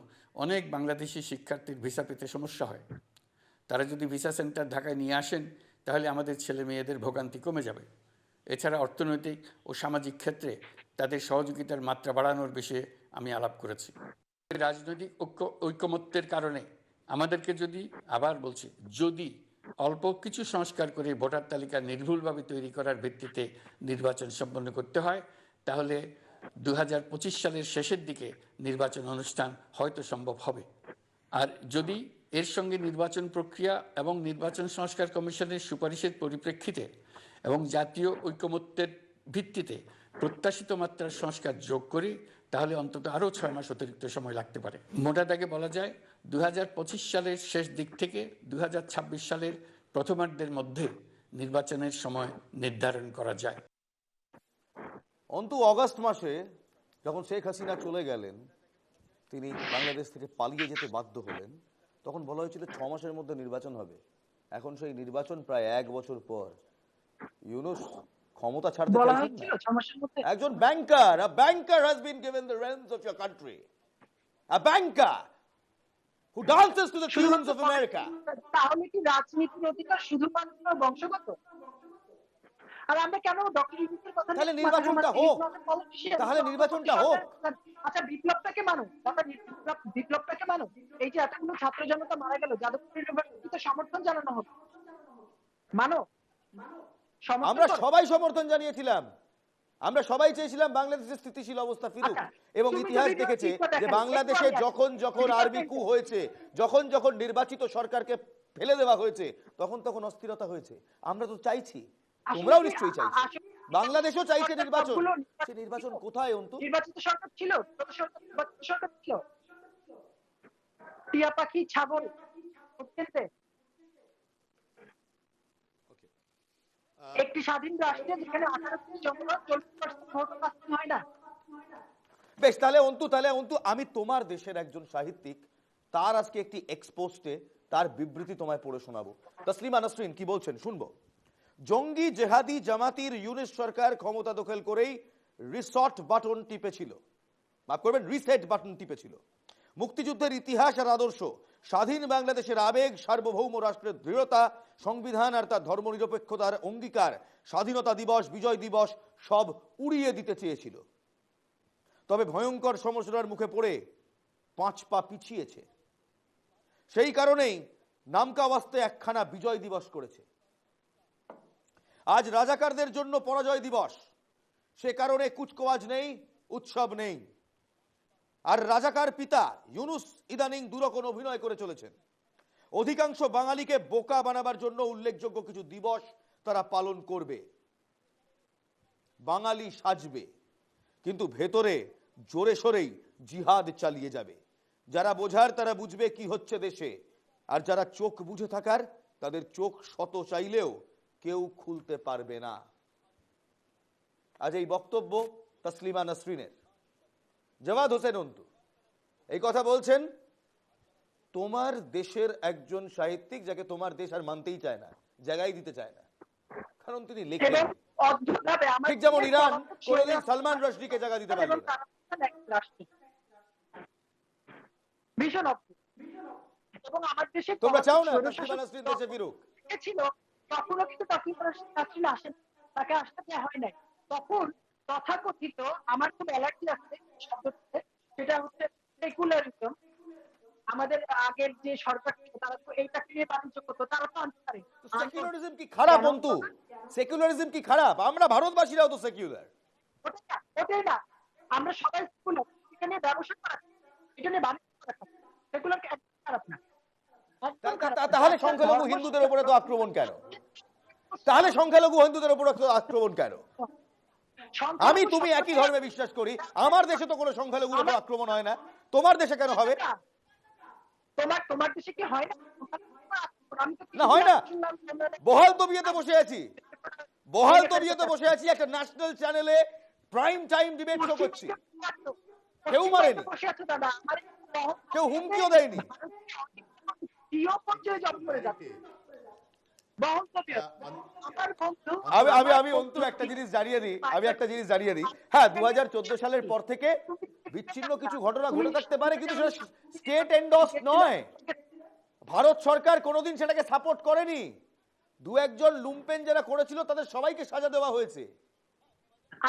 [SPEAKER 4] অনেক বাংলাদেশি শিক্ষার্থীর ভিসা পেতে সমস্যা হয়। তারা যদি ভিসা সেন্টার ঢাকায় নিয়ে আসেন, তাহলে আমাদের ছেলে মেয়েদের ভোগান্তি কমে যাবে। এছাড়া অর্থনৈতিক ও সামাজিক ক্ষেত্রে তাদের সহযোগিতার মাত্রা বাড়ানোর বিষয়ে আমি আলাপ করেছি। রাজনৈতিক ঐকমত্যের কারণে আমাদেরকে যদি অল্প কিছু সংস্কার করে ভোটার তালিকা নির্ভুলভাবে তৈরি করার ভিত্তিতে নির্বাচন সম্পন্ন করতে হয়, তাহলে 2025 সালের শেষের দিকে নির্বাচন অনুষ্ঠান হয়তো সম্ভব হবে। আর যদি এর সঙ্গে নির্বাচন প্রক্রিয়া এবং নির্বাচন সংস্কার কমিশনের সুপারিশের পরিপ্রেক্ষিতে এবং জাতীয় ঐকমত্যের ভিত্তিতে প্রত্যাশিত মাত্রার সংস্কার যোগ করি, তাহলে অন্তত আরও 6 মাস অতিরিক্ত সময় লাগতে পারে। মোটা দাগে বলা যায়, 2025 সালের শেষ দিক থেকে 2026 সালের প্রথমার্ধের মধ্যে নির্বাচনের সময় নির্ধারণ করা যায়।
[SPEAKER 1] অন্তু, অগাস্ট মাসে যখন শেখ হাসিনা চলে গেলেন, তিনি বাংলাদেশ থেকে পালিয়ে যেতে বাধ্য হলেন, তখন বলা হয়েছিল 6 মাসের মধ্যে নির্বাচন হবে। এখন সেই নির্বাচন প্রায় 1 বছর পর। ইউনূস ক্ষমতা ছাড়তে চাইছেন না। একজন ব্যাংকার, a banker has been given the realms of your country, a banker who dances to the tunes of America.
[SPEAKER 2] তাহলে কি রাজনীতির অধিকার শুধুমাত্র বংশগত? আর আমরা কেন ডক্টর ইউনূসের কথা
[SPEAKER 1] তাহলে নির্বাচনটা হোক,
[SPEAKER 2] আচ্ছা, বিপ্লবটাকে মানো, বিপ্লবটাকে মানো। এই যে এতগুলো ছাত্র জনতা মারা গেল, যাদবপুর ইউনিভার্সিটিতে সমর্থন জানানো হবে, মানো।
[SPEAKER 1] আমরা সবাই সমর্থন জানিয়েছিলাম, আমরা সবাই চেয়েছিলাম বাংলাদেশের স্থিতিশীল অবস্থা ফিরুক। এবং ইতিহাস দেখেছে যে বাংলাদেশে যখন যখন আর্মি কু হয়েছে, যখন যখন নির্বাচিত সরকারকে ফেলে দেওয়া হয়েছে, তখন তখন অস্থিরতা হয়েছে। আমরা তো চাইছি, তোমরাও নিশ্চয়ই চাইছো, বাংলাদেশও চাইছে নির্বাচন। সে নির্বাচন কোথায় অন্তু?
[SPEAKER 2] নির্বাচিত সরকার ছিল, সরকার ছিল, টিয়া পাখি, ছাগল একটি স্বাধীন রাষ্ট্রে যেখানে 18 জনগণ 40% ভোট বাস্তব হয় না।
[SPEAKER 1] বেশ, তাহলে অন্তু, আমি তোমার দেশের একজন সাহিত্যিক, তার আজকে একটি এক্সপোস্টে তার বিবৃতি তোমায় পড়ে শোনাবো। তসলিমা নাসরিন কি বলছেন শুনবো। জঙ্গি জেহাদি জামাতির ইউনূস সরকার ক্ষমতা দখল করেই রিসেট বাটন টিপেছিল। মুক্তিযুদ্ধের ইতিহাস আর আদর্শ, স্বাধীন বাংলাদেশের আবেগ, সার্বভৌম রাষ্ট্রের দৃঢ়তা, সংবিধান আর তার ধর্মনিরপেক্ষতার অঙ্গীকার, স্বাধীনতা দিবস, বিজয় দিবস সব উড়িয়ে দিতে চেয়েছিল। তবে ভয়ঙ্কর সমস্যার মুখে পড়ে 5 পা পিছিয়েছে। সেই কারণেই নামকা ওয়াস্তে একখানা বিজয় দিবস করেছে। আজ রাজাকারদের জন্য পরাজয় দিবস, সে কারণে কুচকাওয়াজ নেই, উৎসব নেই। আর রাজাকার পিতা ইউনুস ইদানিং দুরকম অভিনয় করে চলেছেন। অধিকাংশ বাঙালিকে বোকা বানাবার জন্য উল্লেখযোগ্য কিছু দিবস তারা পালন করবে, বাঙালি সাজবে, কিন্তু ভেতরে জোরে সোরেই জিহাদ চালিয়ে যাবে। যারা বোঝার তারা বুঝবে কি হচ্ছে দেশে, আর যারা চোখ বুঝে থাকার তাদের চোখ শত চাইলেও কেউ খুলতে পারবে না। আজ এই বক্তব্য তসলিমা নাসরিনের। জাওয়াদ হোসেন অন্তু এই কথা বলছেন তোমার দেশের একজন সাহিত্যিক, যাকে তোমার দেশ আর মানতেই চায় না, জায়গায় দিতে চায় না, কারণ তিনি লেখেন।
[SPEAKER 2] এবং অদ্ভুতভাবে আমার
[SPEAKER 1] ঠিক যেমন ইরান কোনোদিন
[SPEAKER 2] দেশে
[SPEAKER 1] সালমান রাশদিকে জায়গা দিতে পারল
[SPEAKER 2] এবং
[SPEAKER 1] না।
[SPEAKER 2] তারা এক রাষ্ট্র। ভীষণ অদ্ভুত। এবং আমার দেশে
[SPEAKER 1] তোমরা চাও না
[SPEAKER 2] স্বৈরশাসক
[SPEAKER 1] তসলিমা নাসরিন দেশে ফিরুক?
[SPEAKER 2] ছিল তখনও কিন্তু তসলিমা নাসরিন আসেন, তাকে আসতে দেওয়া হয় নাই। তখন তথাকথিত, আমার খুব অ্যালার্জি আছে শব্দটাতে, সেটা হচ্ছে সেকুলারিজম। আমাদের আগের যে সরকার ছিল তারা তো এইটাকে নিয়ে বাণিজ্য করতো, তারা তো আনতে পারে।
[SPEAKER 1] সেকুলারিজম কি খারাপ অন্তু? সেকুলারিজম কি খারাপ? আমরা ভারতবাসীরাও তো সেকুলার।
[SPEAKER 2] ওটাই না, আমরা সবাই সেকুলার, এটা নিয়ে ব্যবসা করা, এটা নিয়ে বাণিজ্য করা, সেকুলার একদম খারাপ না। একদম খারাপ না।
[SPEAKER 1] তাহলে সংখ্যালঘু হিন্দুদের উপরে তো আক্রমণ কেন? তাহলে সংখ্যালঘু হিন্দুদের উপর আক্রমণ কেন? আমি তুমি একই ধর্মে বিশ্বাস করি, আমার দেশে তো কোনো সংখ্যালঘুর উপর আক্রমণ হয় না, তোমার দেশে কেন হবে?
[SPEAKER 2] তোমার দেশে কি হয় না?
[SPEAKER 1] না হয় না। বহাল তবিয়তে বসে আছি, বহাল তবিয়তে বসে আছি, একটা ন্যাশনাল চ্যানেলে প্রাইম টাইম ডিবেট শো করছি, কেউ মারেনি, কেউ হুমকিও দেয়নি। আমি অন্তু একটা জিনিস জানিয়ে দিই, হ্যাঁ 2014 সালের পর থেকে বিচ্ছিন্ন কিছু ঘটনা ঘটে থাকতে পারে, কিন্তু সেটা স্টেট এন্ডোর্স নয়। ভারত সরকার কোনোদিন সেটাকে সাপোর্ট করেনি। দু একজন লুম্পেন যারা করেছিল তাদের সবাইকে সাজা দেওয়া হয়েছে।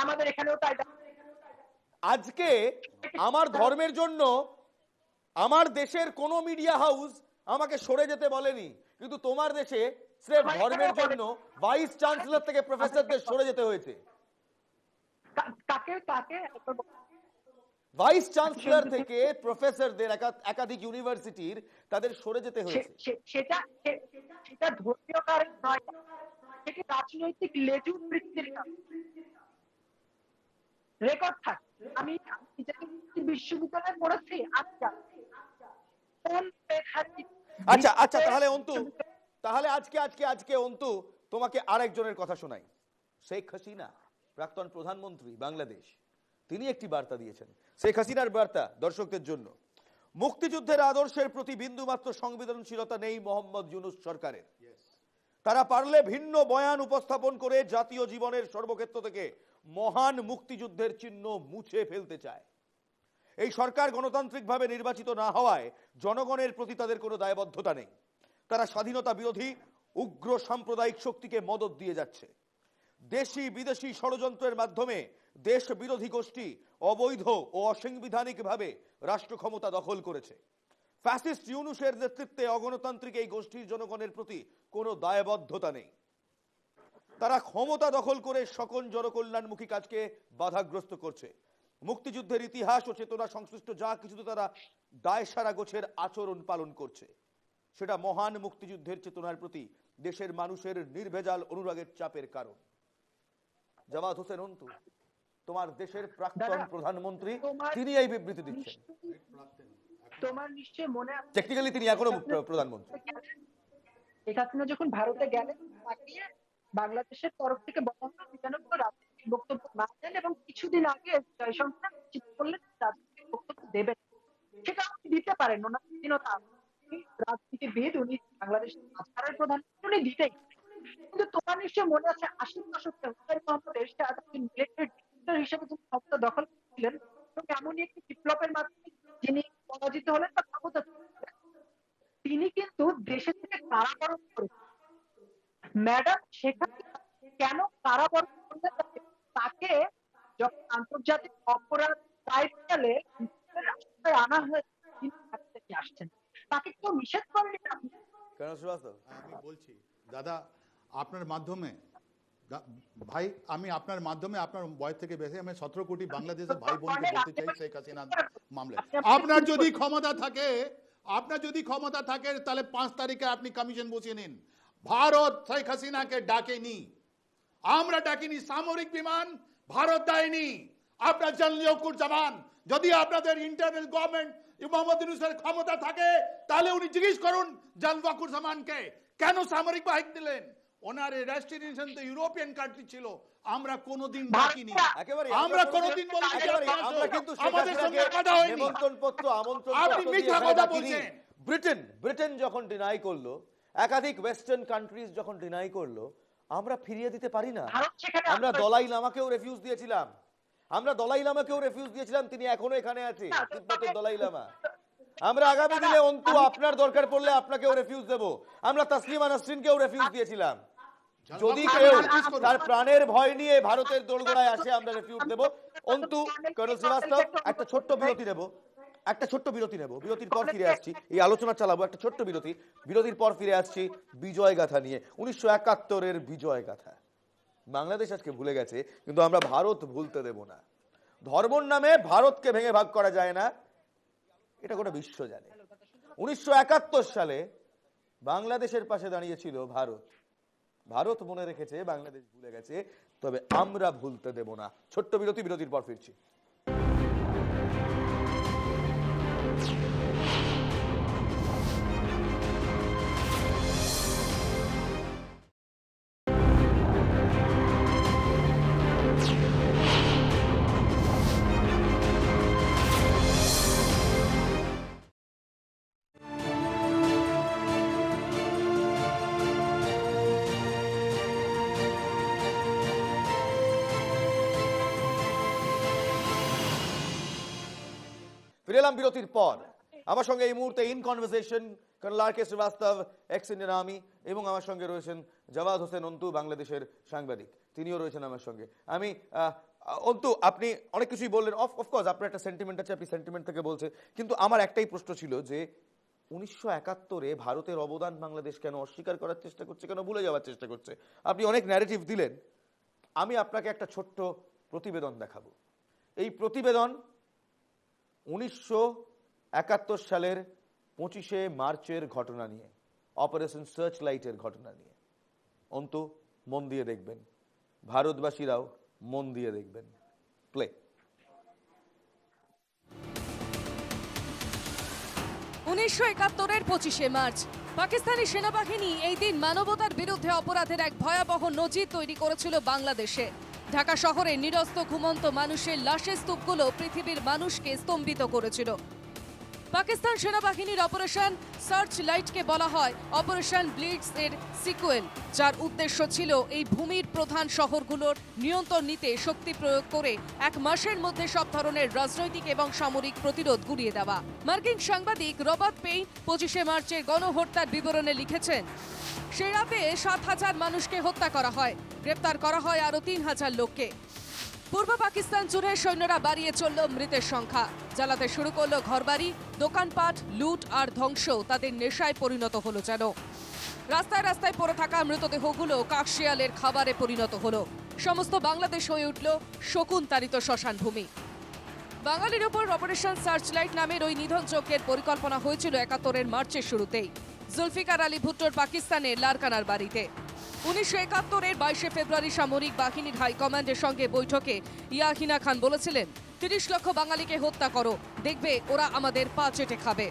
[SPEAKER 2] আমাদের এখানেও তাই।
[SPEAKER 1] আজকে আমার ধর্মের জন্য আমার দেশের কোন মিডিয়া হাউস আমাকে সরে যেতে বলেনি, কিন্তু তোমার দেশে স্রেফ ধর্মের জন্য ভাইস চ্যান্সেলর থেকে প্রফেসরদের সরে যেতে হয়েছে। ভাইস চ্যান্সেলর থেকে প্রফেসরদের একাধিক ইউনিভার্সিটির তাদের সরে যেতে হয়েছে।
[SPEAKER 2] সেটা ধর্মীয় কারণ নয়, সেটি রাজনৈতিক লেজুর বৃত্তির রেকর্ড থাকে। আমি বিশ্ববিদ্যালয়ে পড়েছি।
[SPEAKER 1] আচ্ছা আচ্ছা, তাহলে অন্তু, তাহলে আজকে অন্তু তোমাকে আরেকজনের কথা শোনাই। শেখ হাসিনা, প্রাক্তন প্রধানমন্ত্রী বাংলাদেশ, তিনি একটি বার্তা দিয়েছেন। শেখ হাসিনার বার্তা দর্শকদের জন্য: মুক্তিযুদ্ধের আদর্শের প্রতি বিন্দুমাত্র সংবেদনশীলতা নেই মোহাম্মদ ইউনূস সরকারের। তারা পারলে ভিন্ন বয়ান উপস্থাপন করে জাতীয় জীবনের সর্বক্ষেত্র থেকে মহান মুক্তিযুদ্ধের চিহ্ন মুছে ফেলতে চায়। এই সরকার গণতান্ত্রিকভাবে নির্বাচিত না হওয়ায় জনগণের প্রতি তাদের কোনো দায়বদ্ধতা নেই। তারা স্বাধীনতা বিরোধী উগ্র সাম্প্রদায়িক শক্তিকে মদদ দিয়ে যাচ্ছে। দেশি বিদেশি ষড়যন্ত্রের মাধ্যমে দেশ বিরোধী গোষ্ঠী অবৈধ ও অসাংবিধানিকভাবে রাষ্ট্র ক্ষমতা দখল করেছে। ফ্যাসিস্ট ইউনূসের নেতৃত্বে অগণতান্ত্রিক এই গোষ্ঠীর জনগণের প্রতি কোনো দায়বদ্ধতা নেই। তারা ক্ষমতা দখল করে সকল জনকল্যাণমুখী কাজকে বাধাগ্রস্ত করছে। মুক্তিযুদ্ধের ইতিহাস ও চেতনা সংশ্লিষ্ট যা কিছুতে তারা দায়সারা গোছের আচরণ পালন করছে, সেটা মহান মুক্তিযুদ্ধের চেতনার প্রতি দেশের মানুষের নির্ভেজাল অনুরাগের চাপের কারণ। জাওয়াদ হোসেন অন্তু, তোমার দেশের প্রাক্তন প্রধানমন্ত্রী, তিনি এই বিবৃতি দিচ্ছেন।
[SPEAKER 2] তোমার নিশ্চয় মনে আছে,
[SPEAKER 1] টেকনিক্যালি তিনি এখনো প্রধানমন্ত্রী।
[SPEAKER 2] শেখ হাসিনা যখন ভারতে গেলেন, তাকে বাংলাদেশের তরফ থেকে রাজনৈতিক বক্তব্য না দেন এবং কিছুদিন আগে জয়শঙ্কর নিশ্চিত করলেন রাজনৈতিক বক্তব্য দেবেন। সেটা আপনি দিতে পারেন, ওনার স্বাধীনতা, রাজনীতিবিদ, উনি বাংলাদেশের মাঝখানের প্রধানমন্ত্রী, উনি দিতেই। কিন্তু তোমার নিশ্চয় মনে আছে 80 দশকে হুসাইন মোহাম্মদ এরশাদ মিলিটারি ডিক্টেটর হিসেবে যিনি ক্ষমতা দখল করেছিলেন এবং এমনই একটি বিপ্লবের মাধ্যমে যিনি পরাজিত হলেন বা ক্ষমতা, তিনি কিন্তু দেশে থেকে কারাবরণ করেছেন। ম্যাডাম শেখ হাসিনা কেন কারাবরণ করলেন? তাকে যখন আন্তর্জাতিক অপরাধ ট্রাইব্যুনালে রাস্তায় আনা হয়েছে, তিনি থেকে আসছেন, তাকে কেউ নিষেধ করেনি।
[SPEAKER 3] আমি বলছি দাদা, আপনার মাধ্যমে ভাই আমি আপনার মাধ্যমে আপনার বয়স থেকে বেশি আমি 17 কোটি বাংলাদেশের ভাই বোনকে বলতে চাই শেখ হাসিনা মামলায় আপনার যদি ক্ষমতা থাকে তাহলে 5 তারিখে আপনি কমিশন বসিয়ে নিন। ভারত শেখ হাসিনাকে ডাকেনি, আমরা ডাকিনি, সামরিক বিমান ভারত দেয়নি, আপনার জামান। যদি আপনাদের ইন্টারনাল গভর্নমেন্ট মোহাম্মদ ইউনূসের ক্ষমতা থাকে তাহলে উনি জিজ্ঞেস করুন জালওয়াকুর জামানকে কেন সামরিক বাহিনী দিলেন। ওনার ডেস্টিনেশন তো ইউরোপিয়ান কান্ট্রি ছিল, আমরা কোনোদিন ডাকিনি, আমরা কোনোদিন বলিনি
[SPEAKER 1] আমরা কিন্তু
[SPEAKER 3] আমাদের সঙ্গে কথা হয়নি।
[SPEAKER 1] নিমন্ত্রণপত্র
[SPEAKER 3] আপনি মিথ্যা কথা বলছেন।
[SPEAKER 1] ব্রিটেন যখন ডিনাই করলো, একাধিক ওয়েস্টার্ন কান্ট্রিজ যখন ডিনাই করলো, আমরা ফিরিয়ে দিতে পারি না। আমরা দলাই লামাকেও রেফিউজ দিয়েছিলাম, তিনি এখনো এখানে আছে, তিব্বতের দলাই লামা। আমরা আগামী দিনে অন্তু আপনার দরকার পড়লে আপনাকেও রেফিউজ দেব। আমরা তাসলিমা নাসরিনকেও রেফিউজ দিয়েছিলাম। যদি কেউ তার প্রাণের ভয় নিয়ে ভারতের দোরগোড়ায় আসে আমরা রেফিউজ দেব। অন্তু, কর্নেল শ্রীবাস্তব, একটা ছোট্ট বিরতি নেব, বিরতির পর ফিরে আসছি। এই আলোচনা চালাবো, একটা ছোট্ট বিরতির পর ফিরে আসছি বিজয় গাথা নিয়ে, 1971-এর বিজয় গাথা। বাংলাদেশ আজকে ভুলে গেছে, কিন্তু আমরা ভারত ভুলতে দেব না। ধর্মর নামে ভারতকে ভেঙে ভাগ করা যায় না, এটা গোটা বিশ্ব জানে। 1971 সালে বাংলাদেশের পাশে দাঁড়িয়েছিল ভারত মনে রেখেছে, বাংলাদেশ ভুলে গেছে, তবে আমরা ভুলতে দেব না। ছোট্ট বিরতির পর ফিরছি। ফিরে এলাম বিরতির পর। আমার সঙ্গে এই মুহূর্তে in conversation colonel R K Srivastava, ex Indian army, এবং আমার সঙ্গে রয়েছেন জাওয়াদ হোসেন অন্তু, বাংলাদেশের সাংবাদিক, তিনিও রয়েছেন আমার সঙ্গে। আমি অন্তু, আপনি অনেক কিছুই বললেন, অফকোর্স আপনার একটা সেন্টিমেন্ট আছে, আপনি সেন্টিমেন্ট থেকে বলছেন, কিন্তু আমার একটাই প্রশ্ন ছিল যে 1971-এ ভারতের অবদান বাংলাদেশ কেন অস্বীকার করার চেষ্টা করছে, কেন ভুলে যাওয়ার চেষ্টা করছে? আপনি অনেক ন্যারেটিভ দিলেন, আমি আপনাকে একটা ছোট্ট প্রতিবেদন দেখাবো। এই প্রতিবেদন 1971 সালের 25শে মার্চের ঘটনা নিয়ে, অপারেশন সার্চ লাইটের ঘটনা নিয়ে। অন্তু, মন দিয়ে দেখবেন, ভারতবাসীরাও মন দিয়ে দেখবেন। প্লে।
[SPEAKER 5] 1971-এর 25শে মার্চ পাকিস্তানি সেনাবাহিনী এই দিন মানবতার বিরুদ্ধে অপরাধের এক ভয়াবহ নজির তৈরি করেছিল বাংলাদেশে। ঢাকা শহরে নিরস্ত ঘুমন্ত মানুষের লাশের স্তূপগুলো পৃথিবীর মানুষকে স্তম্ভিত করেছিল। পাকিস্তান সেনাবাহিনীর অপারেশন সার্চ লাইটকে বলা হয় অপারেশন ব্লিটস এর সিকুয়েল, যার উদ্দেশ্য ছিল এই ভূমির প্রধান শহরগুলোর নিয়ন্ত্রণ নিতে শক্তি প্রয়োগ করে 1 মাসের মধ্যে সব ধরনের রাজনৈতিক এবং সামরিক প্রতিরোধ গুড়িয়ে দেওয়া। মার্কিন সাংবাদিক রবার্ট পেইন 25শে মার্চের গণহত্যার বিবরণে লিখেছেন, সে রাতে 7,000 মানুষকে হত্যা করা হয়, গ্রেপ্তার করা হয় আরও 3,000 লোককে। পূর্ব পাকিস্তান জুড়ে সৈন্যরা বাড়িয়ে চলল মৃতের সংখ্যা, জ্বালাতে শুরু করলো ঘরবাড়ি, দোকানপাট, লুট আর ধ্বংস তাদের নেশায় পরিণত হলো যেন। রাস্তায় রাস্তায় পড়ে থাকা মৃতদেহগুলো কাকশিয়ালের খাবারে পরিণত হলো। সমস্ত বাংলাদেশ হয়ে উঠল শকুনতাড়িত শ্মশানভূমি। বাঙালির ওপর অপারেশন সার্চলাইট নামের ওই নিধন যজ্ঞের পরিকল্পনা হয়েছিল 71-এর মার্চের শুরুতেই, জুলফিকার আলী ভুট্টোর পাকিস্তানের লারকানার বাড়িতে। 1971-এর 22শে ফেব্রুয়ারি সামরিক বাহিনীর হাইকমান্ডের সঙ্গে বৈঠকে ইয়াহিনা খান বলেছিলেন, 30 লক্ষ বাঙালিকে হত্যা করো, দেখবে ওরা আমাদের পা চেটে খাবে।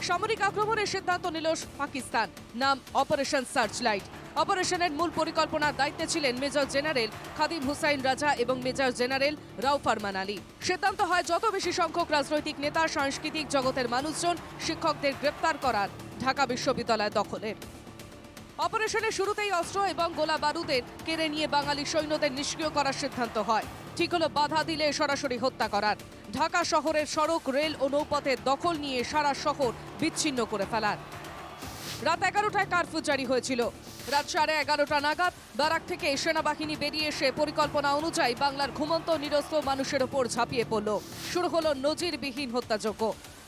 [SPEAKER 5] সামরিক আক্রমণের সিদ্ধান্ত নিল পাকিস্তান, নাম অপারেশন সার্চলাইট। অপারেশনের মূল পরিকল্পনার দায়িত্বে ছিলেন মেজর জেনারেল খাদিম হুসাইন রাজা এবং মেজর জেনারেল রাউ ফারমান আলী। সিদ্ধান্ত হয় যত বেশি সংখ্যক রাজনৈতিক নেতা, সাংস্কৃতিক জগতের মানুষজন, শিক্ষকদের গ্রেপ্তার করার, ঢাকা বিশ্ববিদ্যালয় দখলের। অপারেশনের শুরুতেই অস্ত্র এবং গোলা বারুদের কেড়ে নিয়ে বাঙালি সৈন্যদের নিষ্ক্রিয় করার সিদ্ধান্ত হয়। ঠিক হলো বাধা দিলে সরাসরি হত্যা করার, ঢাকা শহরের সড়ক, রেল ও নৌপথের দখল নিয়ে সারা শহর বিচ্ছিন্ন করে ফেলার। রাত 11টায় কারফিউ জারি হয়েছিল। রাত 11:30 নাগাদ ব্যারাক থেকে সেনাবাহিনী বেরিয়ে এসে পরিকল্পনা অনুযায়ী বাংলার ঘুমন্ত নিরস্ত মানুষের ওপর ঝাঁপিয়ে পড়ল। শুরু হলো নজিরবিহীন হত্যাযজ্ঞ।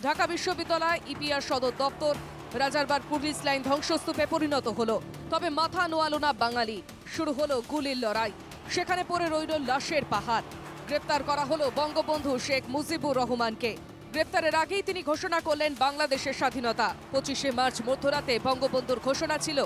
[SPEAKER 5] ঢাকা বিশ্ববিদ্যালয়, ইপিআর সদর দপ্তর, রাজারবাগ পুলিশ লাইন ধ্বংসস্তূপে পরিণত হলো। তবে মাথা নোয়ালো না বাঙালি, শুরু হলো গুলির লড়াই। সেখানে পড়ে রইল লাশের পাহাড়। গ্রেপ্তার করা হলো বঙ্গবন্ধু শেখ মুজিবুর রহমানকে। গ্রেপ্তারের আগেই তিনি ঘোষণা করলেন বাংলাদেশের স্বাধীনতা। 25শে মার্চ মধ্যরাতে বঙ্গবন্ধুর ঘোষণা ছিল,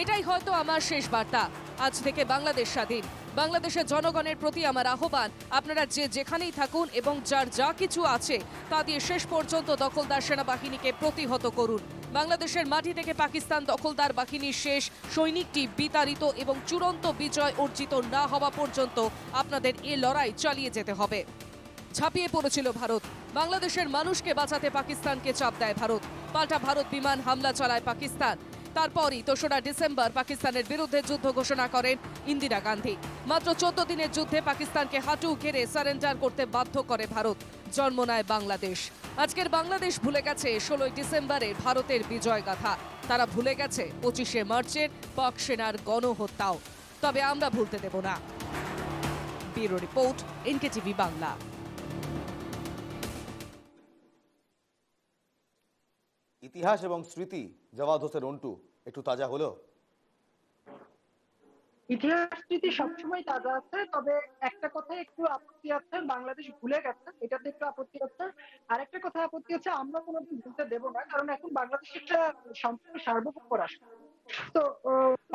[SPEAKER 5] এটাই হয়তো আমার শেষ বার্তা, আজ থেকে বাংলাদেশ স্বাধীন। বাংলাদেশের জনগণের প্রতি আমার আহ্বান, আপনারা যে যেখানেই থাকুন এবং যার যা কিছু আছে তা দিয়ে শেষ পর্যন্ত দখলদার সেনাবাহিনীকে প্রতিহত করুন। বাংলাদেশের মাটি থেকে পাকিস্তান দখলদার বাহিনীর শেষ সৈনিকটি বিতাড়িত এবং চূড়ান্ত বিজয় অর্জিত না হওয়া পর্যন্ত আপনাদের এ লড়াই চালিয়ে যেতে হবে। ঝাঁপিয়ে পড়েছিল ভারত। বাংলাদেশের মানুষকে বাঁচাতে পাকিস্তানকে চাপ দেয় ভারত। পাল্টা ভারত বিমান হামলা চালায় পাকিস্তান। তারপরই 3রা ডিসেম্বর পাকিস্তানের বিরুদ্ধে যুদ্ধ ঘোষণা করেন ইন্দিরা গান্ধী। মাত্র 14 দিনের যুদ্ধে পাকিস্তানকে হাঁটু ঘেরে সারেন্ডার করতে বাধ্য করে ভারত। জন্ম নেয় বাংলাদেশ। আজকের বাংলাদেশ ভুলে গেছে 16ই ডিসেম্বরের ভারতের বিজয় গাথা। তারা ভুলে গেছে 25শে মার্চের পাক সেনার গণহত্যাও। তবে আমরা ভুলতে দেব না। Bureau report, NKTV Bangla.
[SPEAKER 1] ইতিহাস এবং স্মৃতি, জাওয়াদ হোসেন অন্টু, একটু তাজা হলো।
[SPEAKER 2] ইতিহাস স্মৃতি সবসময় তাজা আছে, তবে একটা কথায় একটু আপত্তি আছে, বাংলাদেশ ভুলে গেছে, এটাতে একটু আপত্তি আছে। আর একটা কথা আপত্তি আছে, আমরা কোনোদিন ভুলতে দেব না, কারণ এখন বাংলাদেশ একটা সম্পূর্ণ সার্বভৌম রাষ্ট্র। তো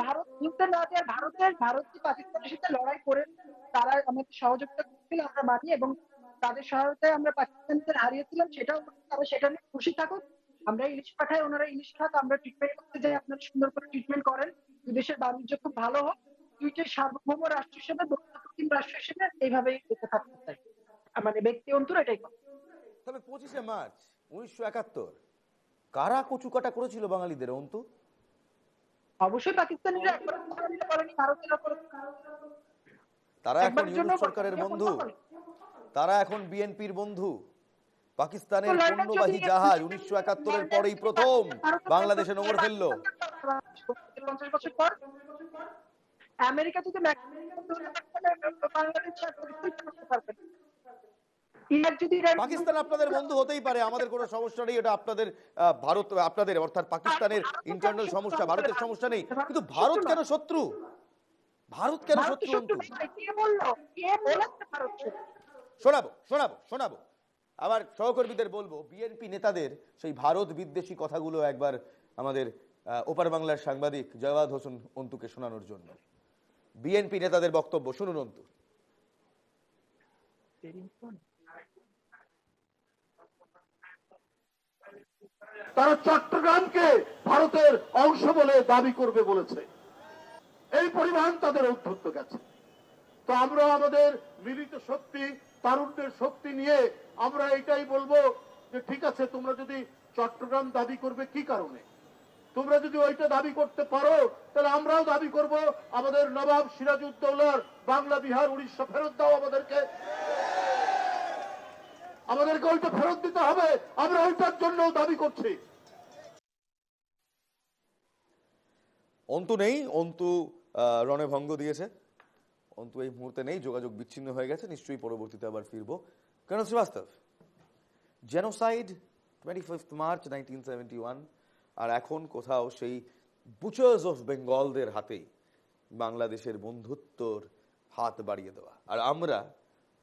[SPEAKER 2] ভারত ভুলতে না দেয়, ভারত যে পাকিস্তানের সাথে লড়াই করে তারা আমাদের সহযোগিতা করছিল আমরা মানি, এবং তাদের সহায়তায় আমরা পাকিস্তানদের হারিয়েছিলাম, সেটাও তারা সেটা নিয়ে খুশি থাকুক। আমরা ইলিশ পাঠাই, ওনারা ইলিশ খাক, আমরা ট্রিটমেন্ট করতে যাই, আপনারা সুন্দর করে ট্রিটমেন্ট করেন। দুই দেশের বাণিজ্য খুব ভালো হোক, দুইটা সার্বভৌম রাষ্ট্র হিসেবে, দক্ষিণ রাষ্ট্র হিসেবে এইভাবেই বেঁচে থাকতে চাই, মানে ব্যক্তি অন্তর এটাই কথা।
[SPEAKER 1] তবে 25শে মার্চ 1971 কারা কচুকাটা করেছিল বাঙালিদের অন্তু?
[SPEAKER 2] অবশ্যই পাকিস্তানিরা একবার করেনি, ভারতের উপর
[SPEAKER 1] তারা এখন
[SPEAKER 2] একবারের জন্য
[SPEAKER 1] ইউনুস সরকারের বন্ধু, তারা এখন বিএনপির বন্ধু। পাকিস্তানের
[SPEAKER 2] লন্ডন
[SPEAKER 1] পণ্যবাহী
[SPEAKER 2] যদি-
[SPEAKER 1] জাহাজ 1971-এর পরেই প্রথম বাংলাদেশে নোঙর ফেললো।
[SPEAKER 2] 50 বছর পর আমেরিকা যদি বাংলাদেশ করতে পারবে, ইরাক যদি
[SPEAKER 1] পাকিস্তান আপনাদের বন্ধু হতেই পারে, আমাদের কোনো সমস্যা নেই, এটা আপনাদের ভারত, আপনাদের অর্থাৎ পাকিস্তানের ইন্টারনাল সমস্যা, ভারতের সমস্যা নেই। কিন্তু ভারত কেন শত্রু? ভারত কেন শত্রু অন্তু?
[SPEAKER 2] কে বললো? কে বলেছে ভারত শত্রু?
[SPEAKER 1] শোনাবো শোনাবো শোনাবো আমার সহকর্মীদের বলবো বিএনপি নেতাদের সেই ভারত বিদ্বেষী কথাগুলো একবার আমাদের ওপার বাংলার সাংবাদিক জাওয়াদ হোসেন অন্তুকে শোনানোর জন্য। বিএনপি নেতাদের বক্তব্য শুনুন অন্তু।
[SPEAKER 6] তারা চট্টগ্রামকে ভারতের অংশ বলে দাবি করবে বলেছে, এই পরিমাণ তাদের ঔদ্ধত্য গেছে। তো আমরা আমাদের মিলিত শক্তি, তারুণ্যের শক্তি নিয়ে আমরা এটাই বলবো যে ঠিক আছে, তোমরা যদি চট্টগ্রাম দাবি করবে কি কারণে, তোমরা যদি ওইটা দাবি করতে পারো তাহলে আমরাও দাবি করব আমাদের নবাব সিরাজউদ্দৌলার বাংলা, বিহার, উড়িষ্যা ফেরত দাও আমাদেরকে, আমাদেরকে ওইটা ফেরত দিতে হবে, আমরা ওইটার জন্য দাবি করছি।
[SPEAKER 1] অন্তু নেই, অন্তু রণে ভঙ্গ দিয়েছে, অন্তু এই মুহূর্তে নেই, যোগাযোগ বিচ্ছিন্ন হয়ে গেছে, নিশ্চয়ই পরবর্তীতে আবার ফিরবো। কেন শ্রীবাস্তব, জেনোসাইড 25 মার্চ 1971, আর এখন কোথাও সেই বুচার্স অফ বেঙ্গলদের হাতেই বাংলাদেশের বন্ধুত্বর হাত বাড়িয়ে দেওয়া। আর আমরা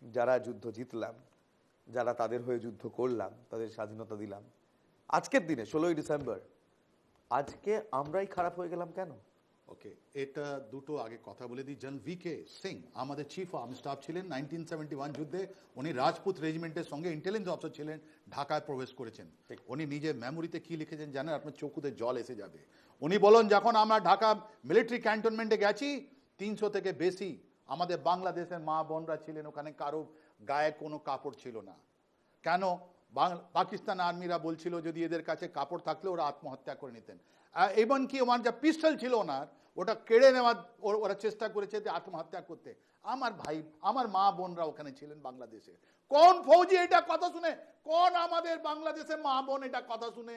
[SPEAKER 1] যারা যুদ্ধ জিতলাম, যারা তাদের হয়ে যুদ্ধ করলাম, তাদের স্বাধীনতা দিলাম, আজকের দিনে 16ই ডিসেম্বর আজকে আমরাই খারাপ হয়ে গেলাম কেন?
[SPEAKER 3] ওকে, এটা দুটো আগে কথা বলে দিই। জেনারেল VK সিং আমাদের চিফ আর্ম স্টাফ ছিলেন 1971 যুদ্ধে, উনি রাজপুত রেজিমেন্টের সঙ্গে ইন্টেলিজেন্স অফিসার ছিলেন, ঢাকায় প্রবেশ করেছেন। উনি নিজের মেমোরিতে কি লিখেছেন জানেন? আপনার চোখে জল এসে যাবে। উনি বলেন, যখন আমরা ঢাকা মিলিটারি ক্যান্টনমেন্টে গেছি, 300 থেকে বেশি আমাদের বাংলাদেশের মা বোনরা ছিলেন ওখানে, কারো গায়ে কোনো কাপড় ছিল না। কেন? পাকিস্তান আর্মিরা বলছিল যদি এদের কাছে কাপড় থাকলে ওরা আত্মহত্যা করে নিতেন। এবং কি ওনার যা পিস্তল ছিল ওনার, ওটা কেড়ে নেওয়ার ওরা চেষ্টা করেছে যে আত্মহত্যা করতে। আমার ভাই, আমার মা বোনরা ওখানে ছিলেন বাংলাদেশে। কোন ফৌজি এটা কথা শুনে, কোন আমাদের বাংলাদেশের মা বোন এটা কথা শুনে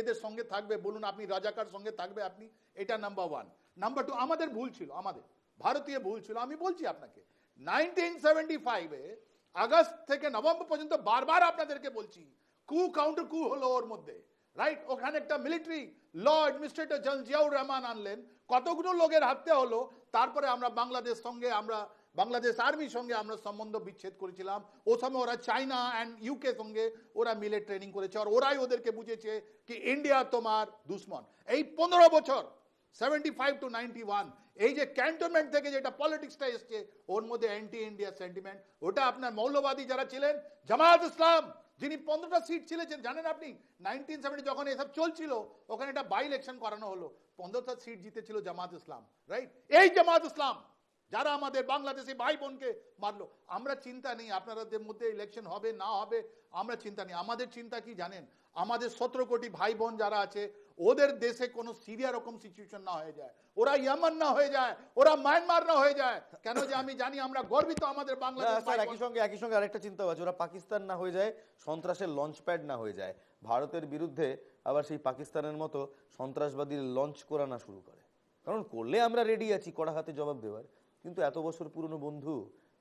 [SPEAKER 3] এদের সঙ্গে থাকবে? বলুন, আপনি রাজাকার সঙ্গে থাকবে আপনি? এটা নাম্বার 1। নাম্বার 2, আমাদের ভুল ছিল, আমাদের ভারতীয় ভুল ছিল। আমি বলছি আপনাকে 1975-এ আগস্ট থেকে নভেম্বর পর্যন্ত বারবার আপনাদেরকে বলছি, কু কাউন্টার কু হলো ওর মধ্যে। রাইট? ওখানে একটা military law administrator general Ziaur Rahman আনলেন, কতগুলো লোকের হাতে হলো, তারপরে আমরা বাংলাদেশ আর্মির সঙ্গে আমরা সম্বন্ধ বিচ্ছেদ করেছিলাম। ও সময় ওরা চায়না অ্যান্ড ইউকে সঙ্গে ওরা মিলে ট্রেনিং করেছে, আর ওরাই ওদেরকে বুঝেছে কি ইন্ডিয়া তোমার দুশ্মন। এই 15 বছর 75 to 91 এই যে ক্যান্টনমেন্ট থেকে যেটা পলিটিক্সটা এসছে, ওর মধ্যে অ্যান্টি ইন্ডিয়া সেন্টিমেন্ট, ওটা আপনার মৌলবাদী যারা ছিলেন, জামায়াত ইসলাম যিনি 15টা সিট ছিলেছেন, জানেন আপনি 1970 যখন এসব চলছিল ওখানে একটা বাই ইলেকশন করানো হলো, 15টা সিট জিতেছিল জামায়াত ইসলাম, রাইট? এই জামায়াত ইসলাম যারা আমাদের বাংলাদেশি ভাই বোনকে মারলো। আমরা চিন্তা নেই আপনাদের মধ্যে ইলেকশন হবে না হবে, আমরা চিন্তা নেই। আমাদের চিন্তা কি জানেন? আমাদের 17 কোটি ভাই বোন যারা আছে, ওদের দেশে কোনো সিরিয়া রকম সিচুয়েশন না হয়ে যায়, ওরা ইয়ামান না হয়ে যায়, ওরা মায়ানমার না হয়ে যায়। কেন যে আমি জানি আমরা গর্বিত আমাদের বাংলাদেশ।
[SPEAKER 1] একই সঙ্গে আরেকটা চিন্তা আছে, ওরা পাকিস্তান না হয়ে যায়, সন্ত্রাসের লঞ্চ প্যাড না হয়ে যায়, ভারতের বিরুদ্ধে আবার সেই পাকিস্তানের মতো সন্ত্রাসবাদীর লঞ্চ করা না শুরু করে। কারণ করলে আমরা রেডি আছি কড়া হাতে জবাব দেওয়ার, কিন্তু এত বছর পুরনো বন্ধু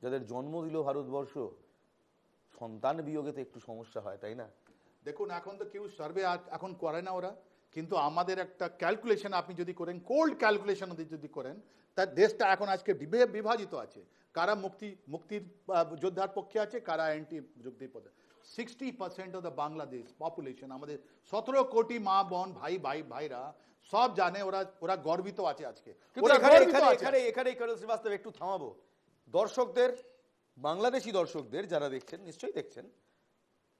[SPEAKER 1] যাদের জন্ম দিল ভারতবর্ষ, সন্তান বিয়োগে তো একটু সমস্যা হয়, তাই না?
[SPEAKER 3] দেখুন এখন তো কেউ সার্ভে এখন করে না ওরা, কিন্তু আমাদের একটা ক্যালকুলেশন আপনি যদি করেন, কোল্ড ক্যালকুলেশন যদি করেন, তার দেশটা এখন আজকে বিভাজিত আছে, কারা মুক্তির যোদ্ধার পক্ষে আছে, কারা অ্যান্টি যুক্তির পক্ষে। 60% অফ দ্য বাংলাদেশ পপুলেশন, আমাদের 17 কোটি মা বোন ভাইরা সব জানে, ওরা গর্বিত আছে আজকে।
[SPEAKER 1] এখানে কারণ শ্রীবাস্তব একটু থামাবো, দর্শকদের, বাংলাদেশি দর্শকদের যারা দেখছেন, নিশ্চয়ই দেখছেন,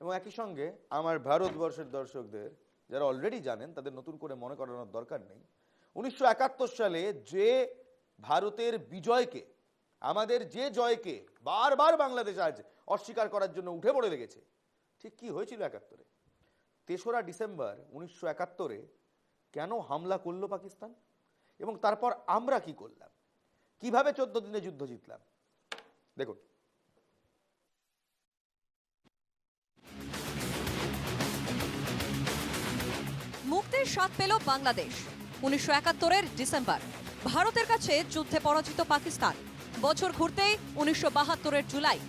[SPEAKER 1] এবং একই সঙ্গে আমার ভারতবর্ষের দর্শকদের যারা অলরেডি জানেন, তাদের নতুন করে মনে করানোর দরকার নেই। 1971 সালে যে ভারতের বিজয়কে, আমাদের যে জয়কে বারবার বাংলাদেশ আজ অস্বীকার করার জন্য উঠে পড়ে লেগেছে, ঠিক কি হয়েছিল 71-এ? 3রা ডিসেম্বর 1971-এ কেন হামলা করলো পাকিস্তান, এবং তারপর আমরা কি করলাম, কিভাবে 14 দিনে যুদ্ধ জিতলাম, দেখুন।
[SPEAKER 5] মুক্তির স্বাদ পেল বাংলাদেশ 1971-এর ডিসেম্বর। ভারতের কাছে যুদ্ধে পরাজিত পাকিস্তান। বছর ঘুরতেই 1972-এর জুলাই।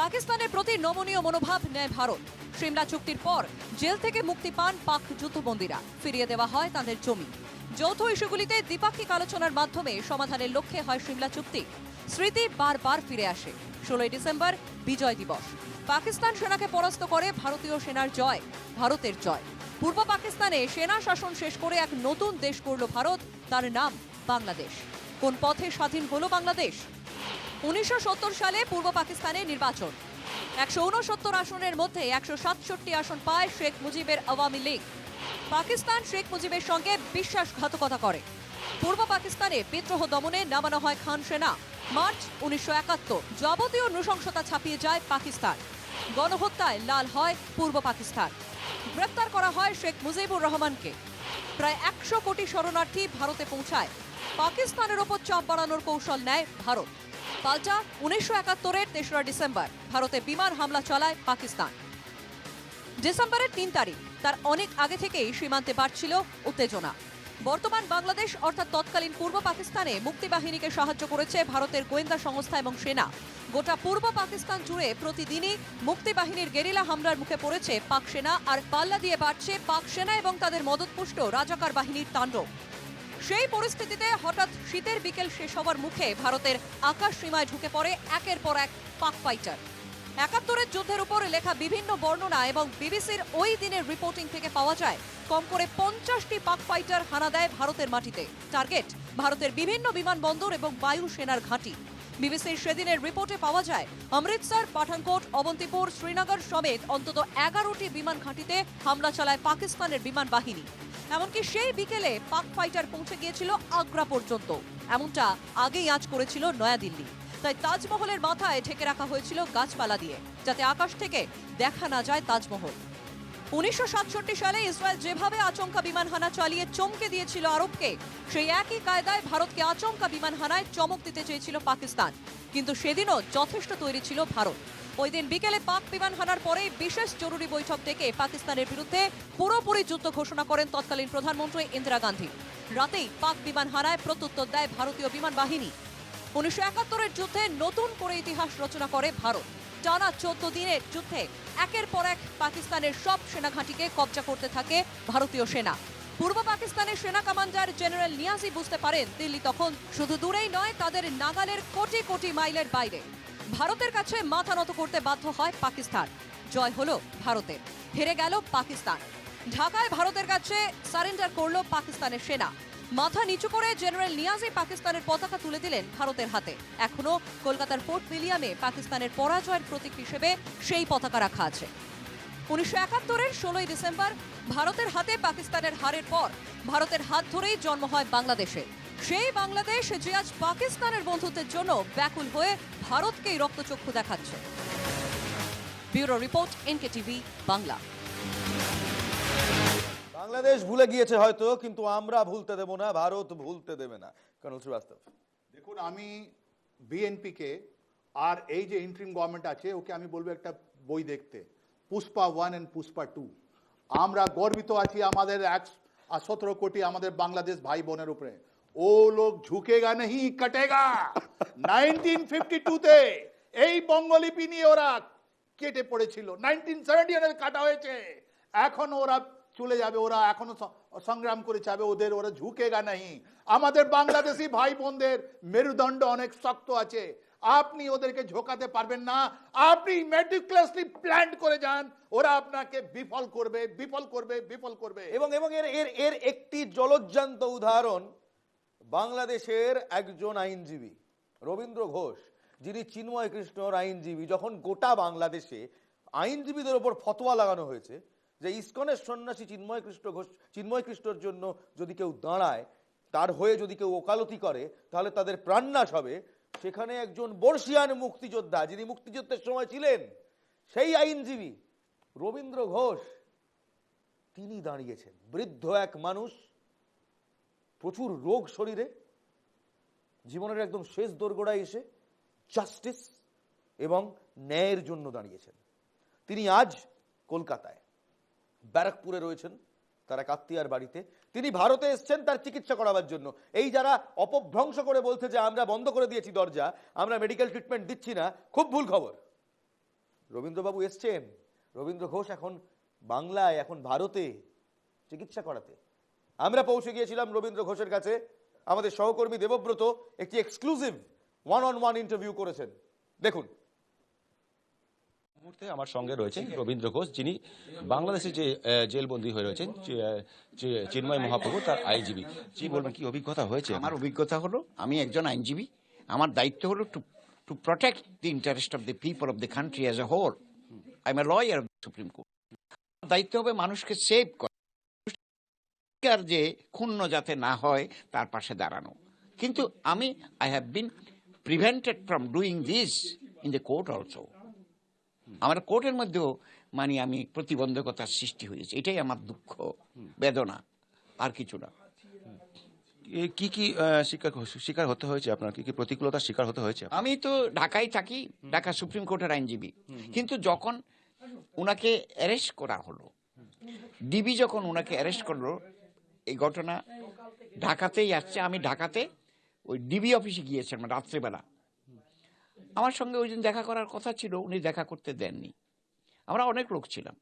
[SPEAKER 5] পাকিস্তানের প্রতি নমনীয় মনোভাব নেয় ভারত। সিমলা চুক্তির পর জেল থেকে মুক্তি পান পাক যুদ্ধবন্দীরা, ফিরিয়ে দেওয়া হয় তাদের জমি। যৌথ ইস্যুগুলিতে দ্বিপাক্ষিক আলোচনার মাধ্যমে সমাধানের লক্ষ্যে হয় সিমলা চুক্তি। স্মৃতি বারবার ফিরে আসে। 16 ডিসেম্বর বিজয় দিবস। পাকিস্তান সেনাকে পরাস্ত করে ভারতীয় সেনার জয়, ভারতের জয়। পূর্ব পাকিস্তানে সেনা শাসন শেষ করে এক নতুন দেশ করল ভারত, তার নাম বাংলাদেশ। কোন পথে স্বাধীন হলো বাংলাদেশ? 1970 সালে পূর্ব পাকিস্তানে নির্বাচন। 169 আসনের মধ্যে 167 আসন পায় শেখ মুজিবের আওয়ামী লীগ। পাকিস্তান শেখ মুজিবের সঙ্গে বিশ্বাসঘাতকতা করে। পূর্ব পাকিস্তানে বিদ্রোহ দমনে নামানো হয় খান সেনা। মার্চ 1971 যাবতীয় নৃশংসতা ছাপিয়ে যায় পাকিস্তান। গণহত্যায় লাল হয় পূর্ব পাকিস্তান। গ্রেপ্তার করা হয় শেখ মুজিবুর রহমানকে। প্রায় 100 কোটি শরণার্থী ভারতে পৌঁছায়। পাকিস্তানের ওপর চাপ বাড়ানোর কৌশল নেয় ভারত। পাল্টা 1971-এর 3রা ডিসেম্বর ভারতে বিমান হামলা চালায় পাকিস্তান। ডিসেম্বরের 3 তারিখ, তার অনেক আগে থেকেই সীমান্তে বাড়ছিল উত্তেজনা। বর্তমান বাংলাদেশ অর্থাৎ তৎকালীন পূর্ব পাকিস্তানে মুক্তিবাহিনীকে সাহায্য করেছে ভারতের গোয়েন্দা সংস্থা এবং সেনা। গোটা পূর্ব পাকিস্তান জুড়ে প্রতিদিনই মুক্তিবাহিনীর গেরিলা হামলার মুখে পড়েছে পাক সেনা, আর পাল্লা দিয়ে বাড়ছে পাক সেনা এবং তাদের মদতপুষ্ট রাজাকার বাহিনীর তাণ্ডব। সেই পরিস্থিতিতে হঠাৎ শীতের বিকেল শেষ হওয়ার মুখে ভারতের আকাশ সীমায় ঢুকে পড়ে একের পর এক পাক ফাইটার। 71-এর যুদ্ধের উপর লেখা বিভিন্ন বর্ণনা এবং বিবিসির ওই দিনের রিপোর্টিং থেকে পাওয়া যায় কম করে 50টি পাক ফাইটার হানা দেয় ভারতের মাটিতে। টার্গেট ভারতের বিভিন্ন বিমানবন্দর এবং বায়ু সেনার ঘাঁটি। বিবিসির সেদিনের রিপোর্টে পাওয়া যায় অমৃতসর, পাঠানকোট, অবন্তিপুর, শ্রীনগর সমেত অন্তত 11টি বিমান ঘাঁটিতে হামলা চালায় পাকিস্তানের বিমান বাহিনী। এমনকি সেই বিকেলে পাক ফাইটার পৌঁছে গিয়েছিল আগ্রা পর্যন্ত। এমনটা আগেই আঁচ করেছিল নয়াদিল্লি। তাই তাজমহলের মাথায় ঢেকে রাখা হয়েছিল গাছপালা দিয়ে, যাতে আকাশ থেকে দেখা না যায় তাজমহল। 1967 সালে ইসরায়েল যেভাবে আচমকা বিমান হানা চালিয়ে চমকে দিয়েছিল আরবকে, সেই একই কায়দায় ভারতকে আচমকা বিমান হানায় চমক দিতে চেয়েছিল পাকিস্তান। কিন্তু সেদিনও যথেষ্ট তৈরি ছিল ভারত। ওই দিন বিকেলে পাক বিমান হানার পরে বিশেষ জরুরি বৈঠক ডেকে পাকিস্তানের বিরুদ্ধে পুরোপুরি যুদ্ধ ঘোষণা করেন তৎকালীন প্রধানমন্ত্রী ইন্দিরা গান্ধী। রাতেই পাক বিমান হানায় প্রত্যুত্তর দেয় ভারতীয় বিমান বাহিনী। 1971-এর যুদ্ধে নতুন করে ইতিহাস রচনা করে ভারত। টানা 14 দিনের যুদ্ধে একের পর এক পাকিস্তানের সব সেনা ঘাঁটিকে কবজা করতে থাকে ভারতীয় সেনা। পূর্ব পাকিস্তানের সেনা কমান্ডার জেনারেল নিয়াজি বুঝতে পারেন দিল্লি তখন শুধু দূরেই নয়, তাদের নাগালের কোটি কোটি মাইলের বাইরে। ভারতের কাছে মাথা নত করতে বাধ্য হয় পাকিস্তান। জয় হলো ভারতের, হেরে গেল পাকিস্তান। ঢাকায় ভারতের কাছে সারেন্ডার করলো পাকিস্তানের সেনা। মাথা নিচু করে জেনারেল নিয়াজি পাকিস্তানের পতাকা তুলে দিলেন ভারতের হাতে। এখনো কলকাতার ফোর্ট উইলিয়ামে পাকিস্তানের পরাজয়ের প্রতীক হিসেবে সেই পতাকা রাখা আছে। 1971-এর 16ই ডিসেম্বর ভারতের হাতে পাকিস্তানের হারের পর ভারতের হাত ধরেই জন্ম হয় বাংলাদেশে। সেই বাংলাদেশ যে আজ পাকিস্তানের বন্ধুত্বের জন্য ব্যাকুল হয়ে ভারতকেই রক্তচক্ষু দেখাচ্ছে। Bureau report, NKTV Bangla.
[SPEAKER 1] Bangladesh ভুলে গিয়েছে হয়তো, কিন্তু আমরা ভুলতে দেব না, ভারত ভুলতে দেবে না। কর্নেল শ্রীবাস্তব,
[SPEAKER 3] দেখুন, আমি বিএনপিকে আর এই যে ইন্টারিম গভর্নমেন্ট আছে ওকে আমি বলবো একটা বই দেখতে, পুষ্পা 1 এন্ড পুষ্পা 2। আমরা গর্বিত আছি আমাদের 17 কোটি আমাদের বাংলাদেশ ভাই বোনের উপরে। ও লোক ঝুঁকেগা नहीं कटेगा। 1952-তে এই বঙ্গলিপি নিয়ে ওরা কেটে পড়েছিল, 1970 কাটা হয়েছে। এখন ওরা চলে যাবে, ওরা এখনো সংগ্রাম করে যাবে, ওরা ঝুঁকেগা नहीं। আমাদের বাংলাদেশি ভাই বোনদের মেরুদণ্ড অনেক শক্ত আছে, আপনি ওদেরকে ঝোকাতে পারবেন না। আপনি মেটিকুলাসলি প্ল্যান করে যান, ওরা আপনাকে বিফল করবে, বিফল করবে, বিফল করবে।
[SPEAKER 1] এবং এর একটি জলজ্জান্ত উদাহরণ বাংলাদেশের একজন আইনজীবী রবীন্দ্র ঘোষ, যিনি চিন্ময় কৃষ্ণর আইনজীবী। যখন গোটা বাংলাদেশে আইনজীবীদের উপর ফতোয়া লাগানো হয়েছে যে ইসকনের সন্ন্যাসী চিন্ময় কৃষ্ণর জন্য যদি কেউ দাঁড়ায়, তার হয়ে যদি কেউ ওকালতি করে, তাহলে তাদের প্রাণনাশ হবে, সেখানে একজন বর্ষিয়ান মুক্তিযোদ্ধা, যিনি মুক্তিযুদ্ধের সময় ছিলেন, সেই আইনজীবী রবীন্দ্র ঘোষ, তিনি দাঁড়িয়েছেন। বৃদ্ধ এক মানুষ, প্রচুর রোগ শরীরে, জীবনের একদম শেষ দোরগোড়ায় এসে জাস্টিস এবং ন্যায়ের জন্য দাঁড়িয়েছেন। তিনি আজ কলকাতায় ব্যারাকপুরে রয়েছেন তার এক আত্মীয়ার বাড়িতে। তিনি ভারতে এসছেন তার চিকিৎসা করাবার জন্য। এই যারা অপভ্রংশ করে বলছে যে আমরা বন্ধ করে দিয়েছি দরজা, আমরা মেডিকেল ট্রিটমেন্ট দিচ্ছি না, খুব ভুল খবর। রবীন্দ্রবাবু এসছেন, রবীন্দ্র ঘোষ এখন বাংলায়, এখন ভারতে চিকিৎসা করাতে। আমরা পৌঁছে গিয়েছিলাম রবীন্দ্র ঘোষের কাছে। আমাদের সহকর্মী দেবব্রত একটি এক্সক্লুসিভ ওয়ান ইন্টারভিউ করেছেন, দেখুন।
[SPEAKER 7] মুহূর্তে আমার সঙ্গে রয়েছেন রবীন্দ্র ঘোষ, যিনি বাংলাদেশে যে জেলবন্দী হয়ে রয়েছেন চিন্ময় মহাপ্রভু, তার আইনজীবী। কি বলবেন, কি অভিজ্ঞতা হয়েছে?
[SPEAKER 8] আমার অভিজ্ঞতা হলো, আমি একজন আইনজীবী, আমার দায়িত্ব হলো to protect the interest of the people of the country as a whole. I am a lawyer of the Supreme Court. দায়িত্ব হবে মানুষকে সেভ করা, যে ক্ষুণ্ণ যাতে না হয় তার পাশে দাঁড়ানো। কিন্তু I have been prevented from doing this in the court also. আমার কোর্টের মধ্যেও আমি প্রতিবন্ধকতার সৃষ্টি হয়েছে, এটাই আমার দুঃখ, বেদনা, আর কিছু না।
[SPEAKER 7] কি কি শিকার হতে হয়েছে আপনার? কি কি প্রতিকূলতার শিকার হতে হয়েছে?
[SPEAKER 8] আমি তো ঢাকায় থাকি, ঢাকা সুপ্রিম কোর্টের আইনজীবী। কিন্তু যখন উনাকে অ্যারেস্ট করা হলো, ডিবি যখন উনাকে অ্যারেস্ট করলো, এই ঘটনা ঢাকাতেই আসছে। আমি ঢাকাতে ওই ডিবি অফিসে গিয়েছিলাম রাত্রেবেলা। আমার সঙ্গে ওই দিন দেখা করার কথা ছিল, উনি দেখা করতে দেননি। আমরা অনেক লোক ছিলাম।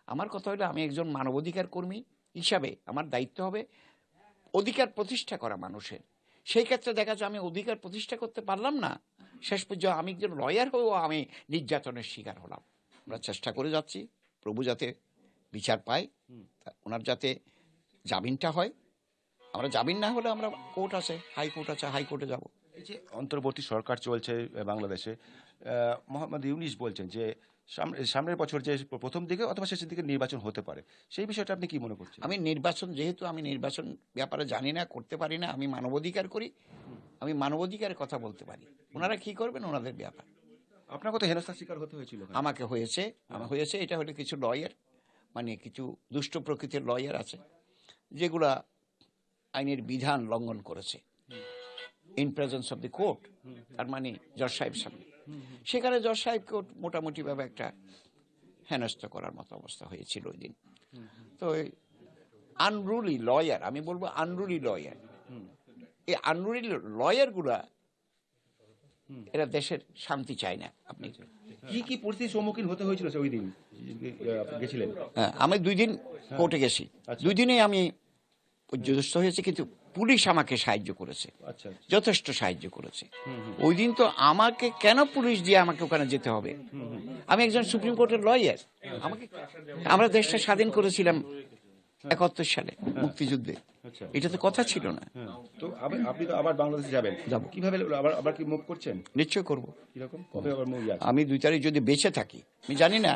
[SPEAKER 8] আমার কথা হলো, আমি একজন মানবাধিকার কর্মী হিসাবে আমার দায়িত্ব হবে অধিকার প্রতিষ্ঠা করা মানুষের। সেই ক্ষেত্রে দেখা যায় আমি অধিকার প্রতিষ্ঠা করতে পারলাম না। শেষ পর্যন্ত আমি একজন লয়ার হয়েও আমি নির্যাতনের শিকার হলাম। আমরা চেষ্টা করে যাচ্ছি প্রভু যাতে বিচার পায়, ওনার যাতে জামিনটা হয়। আমরা জামিন না হলে আমরা কোর্ট আছে, হাইকোর্ট আছে, হাইকোর্টে যাব।
[SPEAKER 7] এই যে অন্তর্বর্তী সরকার চলছে বাংলাদেশে, মোহাম্মদ ইউনিস বলছেন যে সামনের বছর যে প্রথম দিকে অথবা শেষের দিকে নির্বাচন হতে পারে, সেই বিষয়টা আপনি কি মনে করছেন?
[SPEAKER 8] আমি নির্বাচন ব্যাপারে জানি না, করতে পারি না। আমি মানবাধিকার করি, আমি মানবাধিকারের কথা বলতে পারি। ওনারা কি করবেন ওনাদের ব্যাপার।
[SPEAKER 7] আপনার কত হেনস্থার শিকার হতে হয়েছিল?
[SPEAKER 8] আমাকে হয়েছে। এটা হলো কিছু লয়ার, কিছু দুষ্ট প্রকৃতির লয়ার আছে যেগুলা আইনের বিধান লঙ্ঘন করেছে in presence of the court, তার জজ সাহেব সামনে। সেখানে জজ সাহেবকে মোটামুটি ভাবে একটা হেনস্থা করার মতো অবস্থা হয়েছিল ওই দিন। তো আনরুলি লয়ার, আমি বলবো আনরুলি লয়ার, এই আনরুলি লয়ার গুলা এরা দেশের শান্তি চায় না। আপনি
[SPEAKER 7] কি কি পরিস্থিতির সম্মুখীন হতে হয়েছিল ওই দিন আপনি গেছিলেন?
[SPEAKER 8] হ্যাঁ, আমি 2 দিন কোর্টে গেছি। 2 দিনেই আমি পর্যদস্ত হয়েছে, কিন্তু পুলিশ আমাকে সাহায্য করেছে,
[SPEAKER 7] আচ্ছা
[SPEAKER 8] যথেষ্ট সাহায্য করেছে। ওই দিন তো আমাকে কেন পুলিশ দিয়ে আমাকে ওখানে যেতে হবে? আমি একজন সুপ্রিম কোর্টের লয়ার। আমরা দেশটা স্বাধীন করেছিলাম 71 সালে মুক্তিযুদ্ধে।
[SPEAKER 7] আচ্ছা।
[SPEAKER 8] এটা তো কথা ছিল না।
[SPEAKER 7] তো আপনি তো আবার বাংলাদেশে যাবেন,
[SPEAKER 8] যাবো।
[SPEAKER 7] কিভাবে আবার আবার কি মুভ করছেন?
[SPEAKER 8] নিশ্চয় করব।
[SPEAKER 7] কিরকম কবে আবার মুভ আছে?
[SPEAKER 8] আমি 2 তারিখ যদি বেঁচে থাকি, আমি জানি না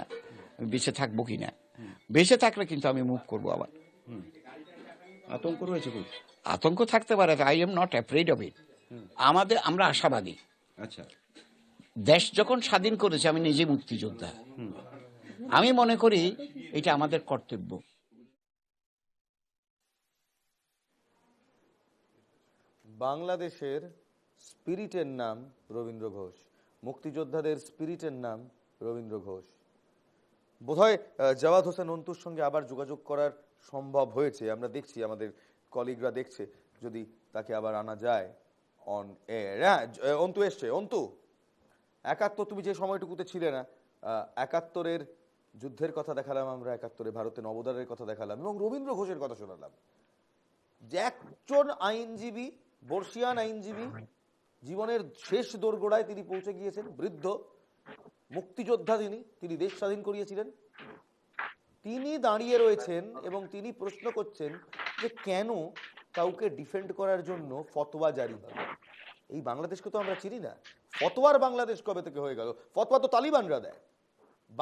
[SPEAKER 8] আমি বেঁচে থাকবো কিনা। বেঁচে থাকলে কিন্তু আমি মুভ করব আবার।
[SPEAKER 7] আতঙ্ক রয়েছে খুব?
[SPEAKER 8] আতঙ্ক থাকতে পারে, I am not afraid of it. আমরা আশাবাদী।
[SPEAKER 7] আচ্ছা।
[SPEAKER 8] দেশ যখন স্বাধীন করেছে, আমি নিজে মুক্তিযোদ্ধা, আমি মনে করি এটা আমাদের কর্তব্য।
[SPEAKER 1] বাংলাদেশের স্পিরিটের নাম রবীন্দ্র ঘোষ, মুক্তিযোদ্ধাদের স্পিরিটের নাম রবীন্দ্র ঘোষ। বোধহয় জাওয়াদ হোসেন অন্তুর সঙ্গে আবার যোগাযোগ করার সম্ভব হয়েছে, আমরা দেখছি, আমাদের কলিগরা দেখছে যদি তাকে আবার আনা যায় অন এয়ার। হ্যাঁ, অন্তু এসছে। অন্তু, 71 তুমি যে সময়টুকুতে ছিলে না, 71-এর যুদ্ধের কথা দেখালাম আমরা, 71-এ ভারতের অবদানের কথা দেখালাম এবং রবীন্দ্র ঘোষের কথা শোনালাম, যে একজন আইনজীবী, বর্ষিয়ান আইনজীবী, জীবনের শেষ দোরগোড়ায় তিনি পৌঁছে গিয়েছেন, বৃদ্ধ মুক্তিযোদ্ধা, তিনি দেশ স্বাধীন করিয়েছিলেন, তিনি দাঁড়িয়ে রয়েছেন এবং তিনি প্রশ্ন করছেন যে কেন কাউকে ডিফেন্ড করার জন্য ফতোয়া জারি হবে। এই বাংলাদেশকে তো আমরা চিনি না, ফতোয়ার বাংলাদেশ কবে থেকে হয়ে গেল? ফতোয়া তো তালিবানরা দেয়,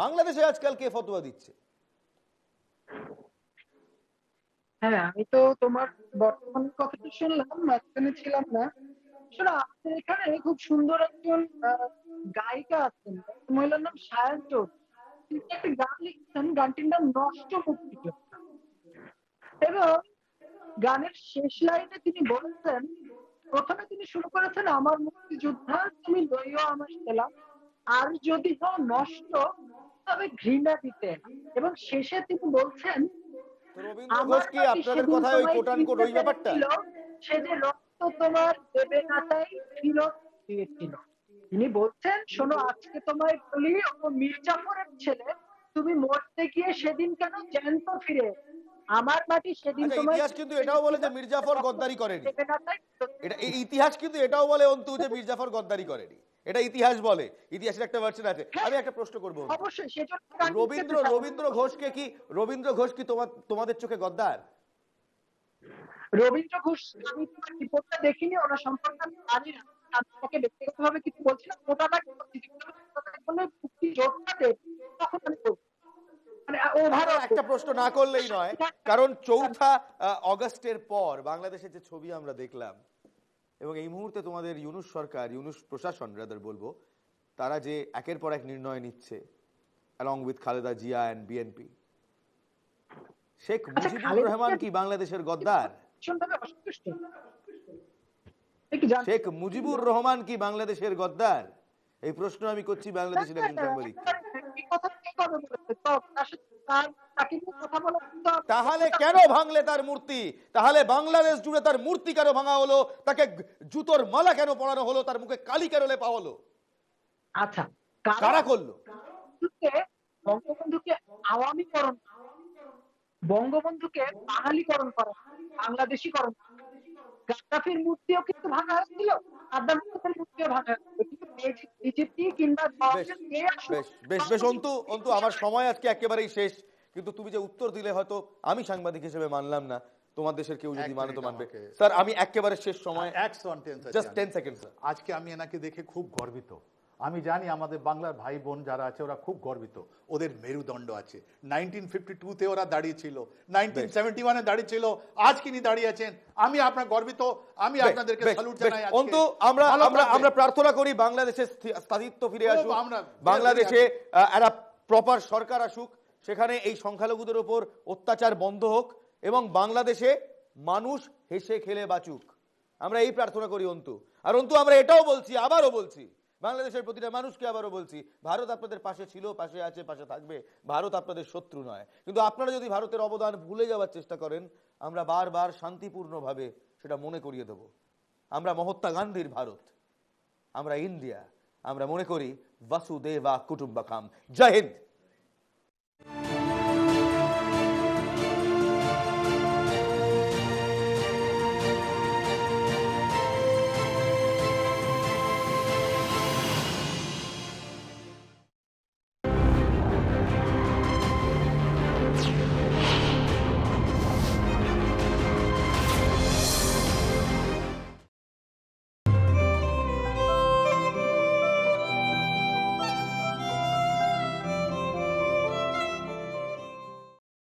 [SPEAKER 1] বাংলাদেশে আজকাল কে ফতোয়া দিচ্ছে?
[SPEAKER 2] হ্যাঁ, আমি তো তোমার বর্তমান কথাটা শুনলাম, মাঝখানে ছিলাম না। শোনো, আমাদের এখানে খুব সুন্দর একজন গায়িকা আছেন, মহিলার নাম সায়ান চৌধুরী। তিনি একটা গান লিখছেন, গানটির নাম নষ্ট মুক্তিযোদ্ধা। এবং গানের শেষ লাইনে তিনি বলছেন, প্রথমে তিনি শুরু করেছেন, আমার মুক্তিযোদ্ধা তুমি লইও আমার সেলা, আর যদি হও নষ্ট তবে ঘৃণা দিতে। এবং শেষে তিনি বলছেন,
[SPEAKER 1] রবীন্দ্র ঘোষ কি আপনাদের কথায় ওই কোট আনকোট ওই ব্যাপারটা?
[SPEAKER 2] সে যে রক্ত তোমার দেবে না তাই ফিরত দিয়েছিল। তিনি বলছেন, শোনো, আজকে তোমায় বলি, ও মির্জাফরের ছেলে, তুমি মরতে গিয়ে সেদিন কেন জ্যান্ত ফিরে, আমার মাটি সেদিন তোমায়।
[SPEAKER 1] ইতিহাস কিন্তু এটাও বলে যে মির্জাফর গদ্দারি করেনি। এটা ইতিহাস কিন্তু এটাও বলে অন্তু যে মির্জাফর গদ্দারি করেনি, এটা ইতিহাস বলে, ইতিহাসের একটা ভার্সন আছে। আমি একটা প্রশ্ন করবো,
[SPEAKER 2] অবশ্যই সেজন্য
[SPEAKER 1] রবীন্দ্র ঘোষ কি তোমাদের চোখে গদ্দার?
[SPEAKER 2] রবীন্দ্র ঘোষ, আমি তোমার রিপোর্টটা দেখিনি, ওনার সম্পর্কে আমি জানি না, আমি তাকে ব্যক্তিগতভাবে কিছু বলছি না। ওটা মুক্তিযোদ্ধাদের তখন আমি বলছি, মানে ওভারঅল
[SPEAKER 1] একটা প্রশ্ন না করলেই নয়, কারণ 4 অগস্টের পর বাংলাদেশের যে ছবি আমরা দেখলাম এবং এই মুহূর্তে তোমাদের ইউনূস সরকার, ইউনূস প্রশাসন রাদার বলবো, তারা যে একের পর এক নির্ণয় নিচ্ছে along with Khaleda Zia and BNP, Sheikh Mujibur Rahman কি বাংলাদেশের গদ্দার? শেখ মুজিবুর রহমান কি বাংলাদেশের গদ্দার? এই প্রশ্ন আমি করছি বাংলাদেশের একজন সাংবাদিককে। তাহলে কেন ভাঙলে তার মূর্তি? তাহলে বাংলাদেশ জুড়ে তার মূর্তি কেন ভাঙা হলো? তাকে জুতোর মালা কেন পরানো হলো? তার মুখে কালি কেন লেপা হলো?
[SPEAKER 2] আচ্ছা,
[SPEAKER 1] কারা করলো?
[SPEAKER 2] বঙ্গবন্ধুকে আওয়ামীকরণ, বঙ্গবন্ধুকে বাঙালিকরণ করা, বাংলাদেশীকরণ। গাদ্দাফির মূর্তিও কিন্তু ভাঙা হয়েছিল, সাদ্দাম হুসেনের মূর্তিও ভাঙা হয়েছিল, কিন্তু বিজেপি কিংবা
[SPEAKER 1] বেশ অন্তু আমার সময় আজকে একেবারেই শেষ, কিন্তু তুমি যে উত্তর দিলে হয়তো আমি সাংবাদিক হিসেবে মানলাম না, তোমার দেশের কেউ যদি মানে তো মানবে। স্যার, আমি একেবারে শেষ সময়, জাস্ট 10 সেকেন্ড স্যার।
[SPEAKER 3] আজকে আমি এনাকে দেখে খুব গর্বিত। আমি জানি আমাদের বাংলার ভাই বোন যারা আছে ওরা খুব গর্বিত, ওদের মেরুদণ্ড আছে। 1952-তে ওরা দাঁড়িয়েছিল, 1971-এ দাঁড়িয়েছিল, আজ কিনি দাঁড়িয়ে আছেন। আমি আপনার গর্বিত, আমি আপনাদেরকে স্যালুট জানাই।
[SPEAKER 1] অন্তু, আমরা প্রার্থনা করি বাংলাদেশের স্থায়িত্ব ফিরে আসুক, বাংলাদেশে একটা প্রপার সরকার আসুক, সেখানে এই সংখ্যালঘুদের উপর অত্যাচার বন্ধ হোক এবং বাংলাদেশে মানুষ হেসে খেলে বাঁচুক, আমরা এই প্রার্থনা করি অন্তু। আর অন্তু, আমরা এটাও বলছি, আবারও বলছি, বাংলাদেশের প্রতিটা মানুষকে আবারও বলছি, ভারত আপনাদের পাশে ছিল, পাশে আছে, পাশে থাকবে। ভারত আপনাদের শত্রু নয়, কিন্তু আপনারা যদি ভারতের অবদান ভুলে যাওয়ার চেষ্টা করেন, আমরা বারবার শান্তিপূর্ণভাবে সেটা মনে করিয়ে দেব। আমরা মহাত্মা গান্ধীর ভারত, আমরা ইন্ডিয়া, আমরা মনে করি বাসুদেবা কুটুম্বাকাম। জয় হিন্দ।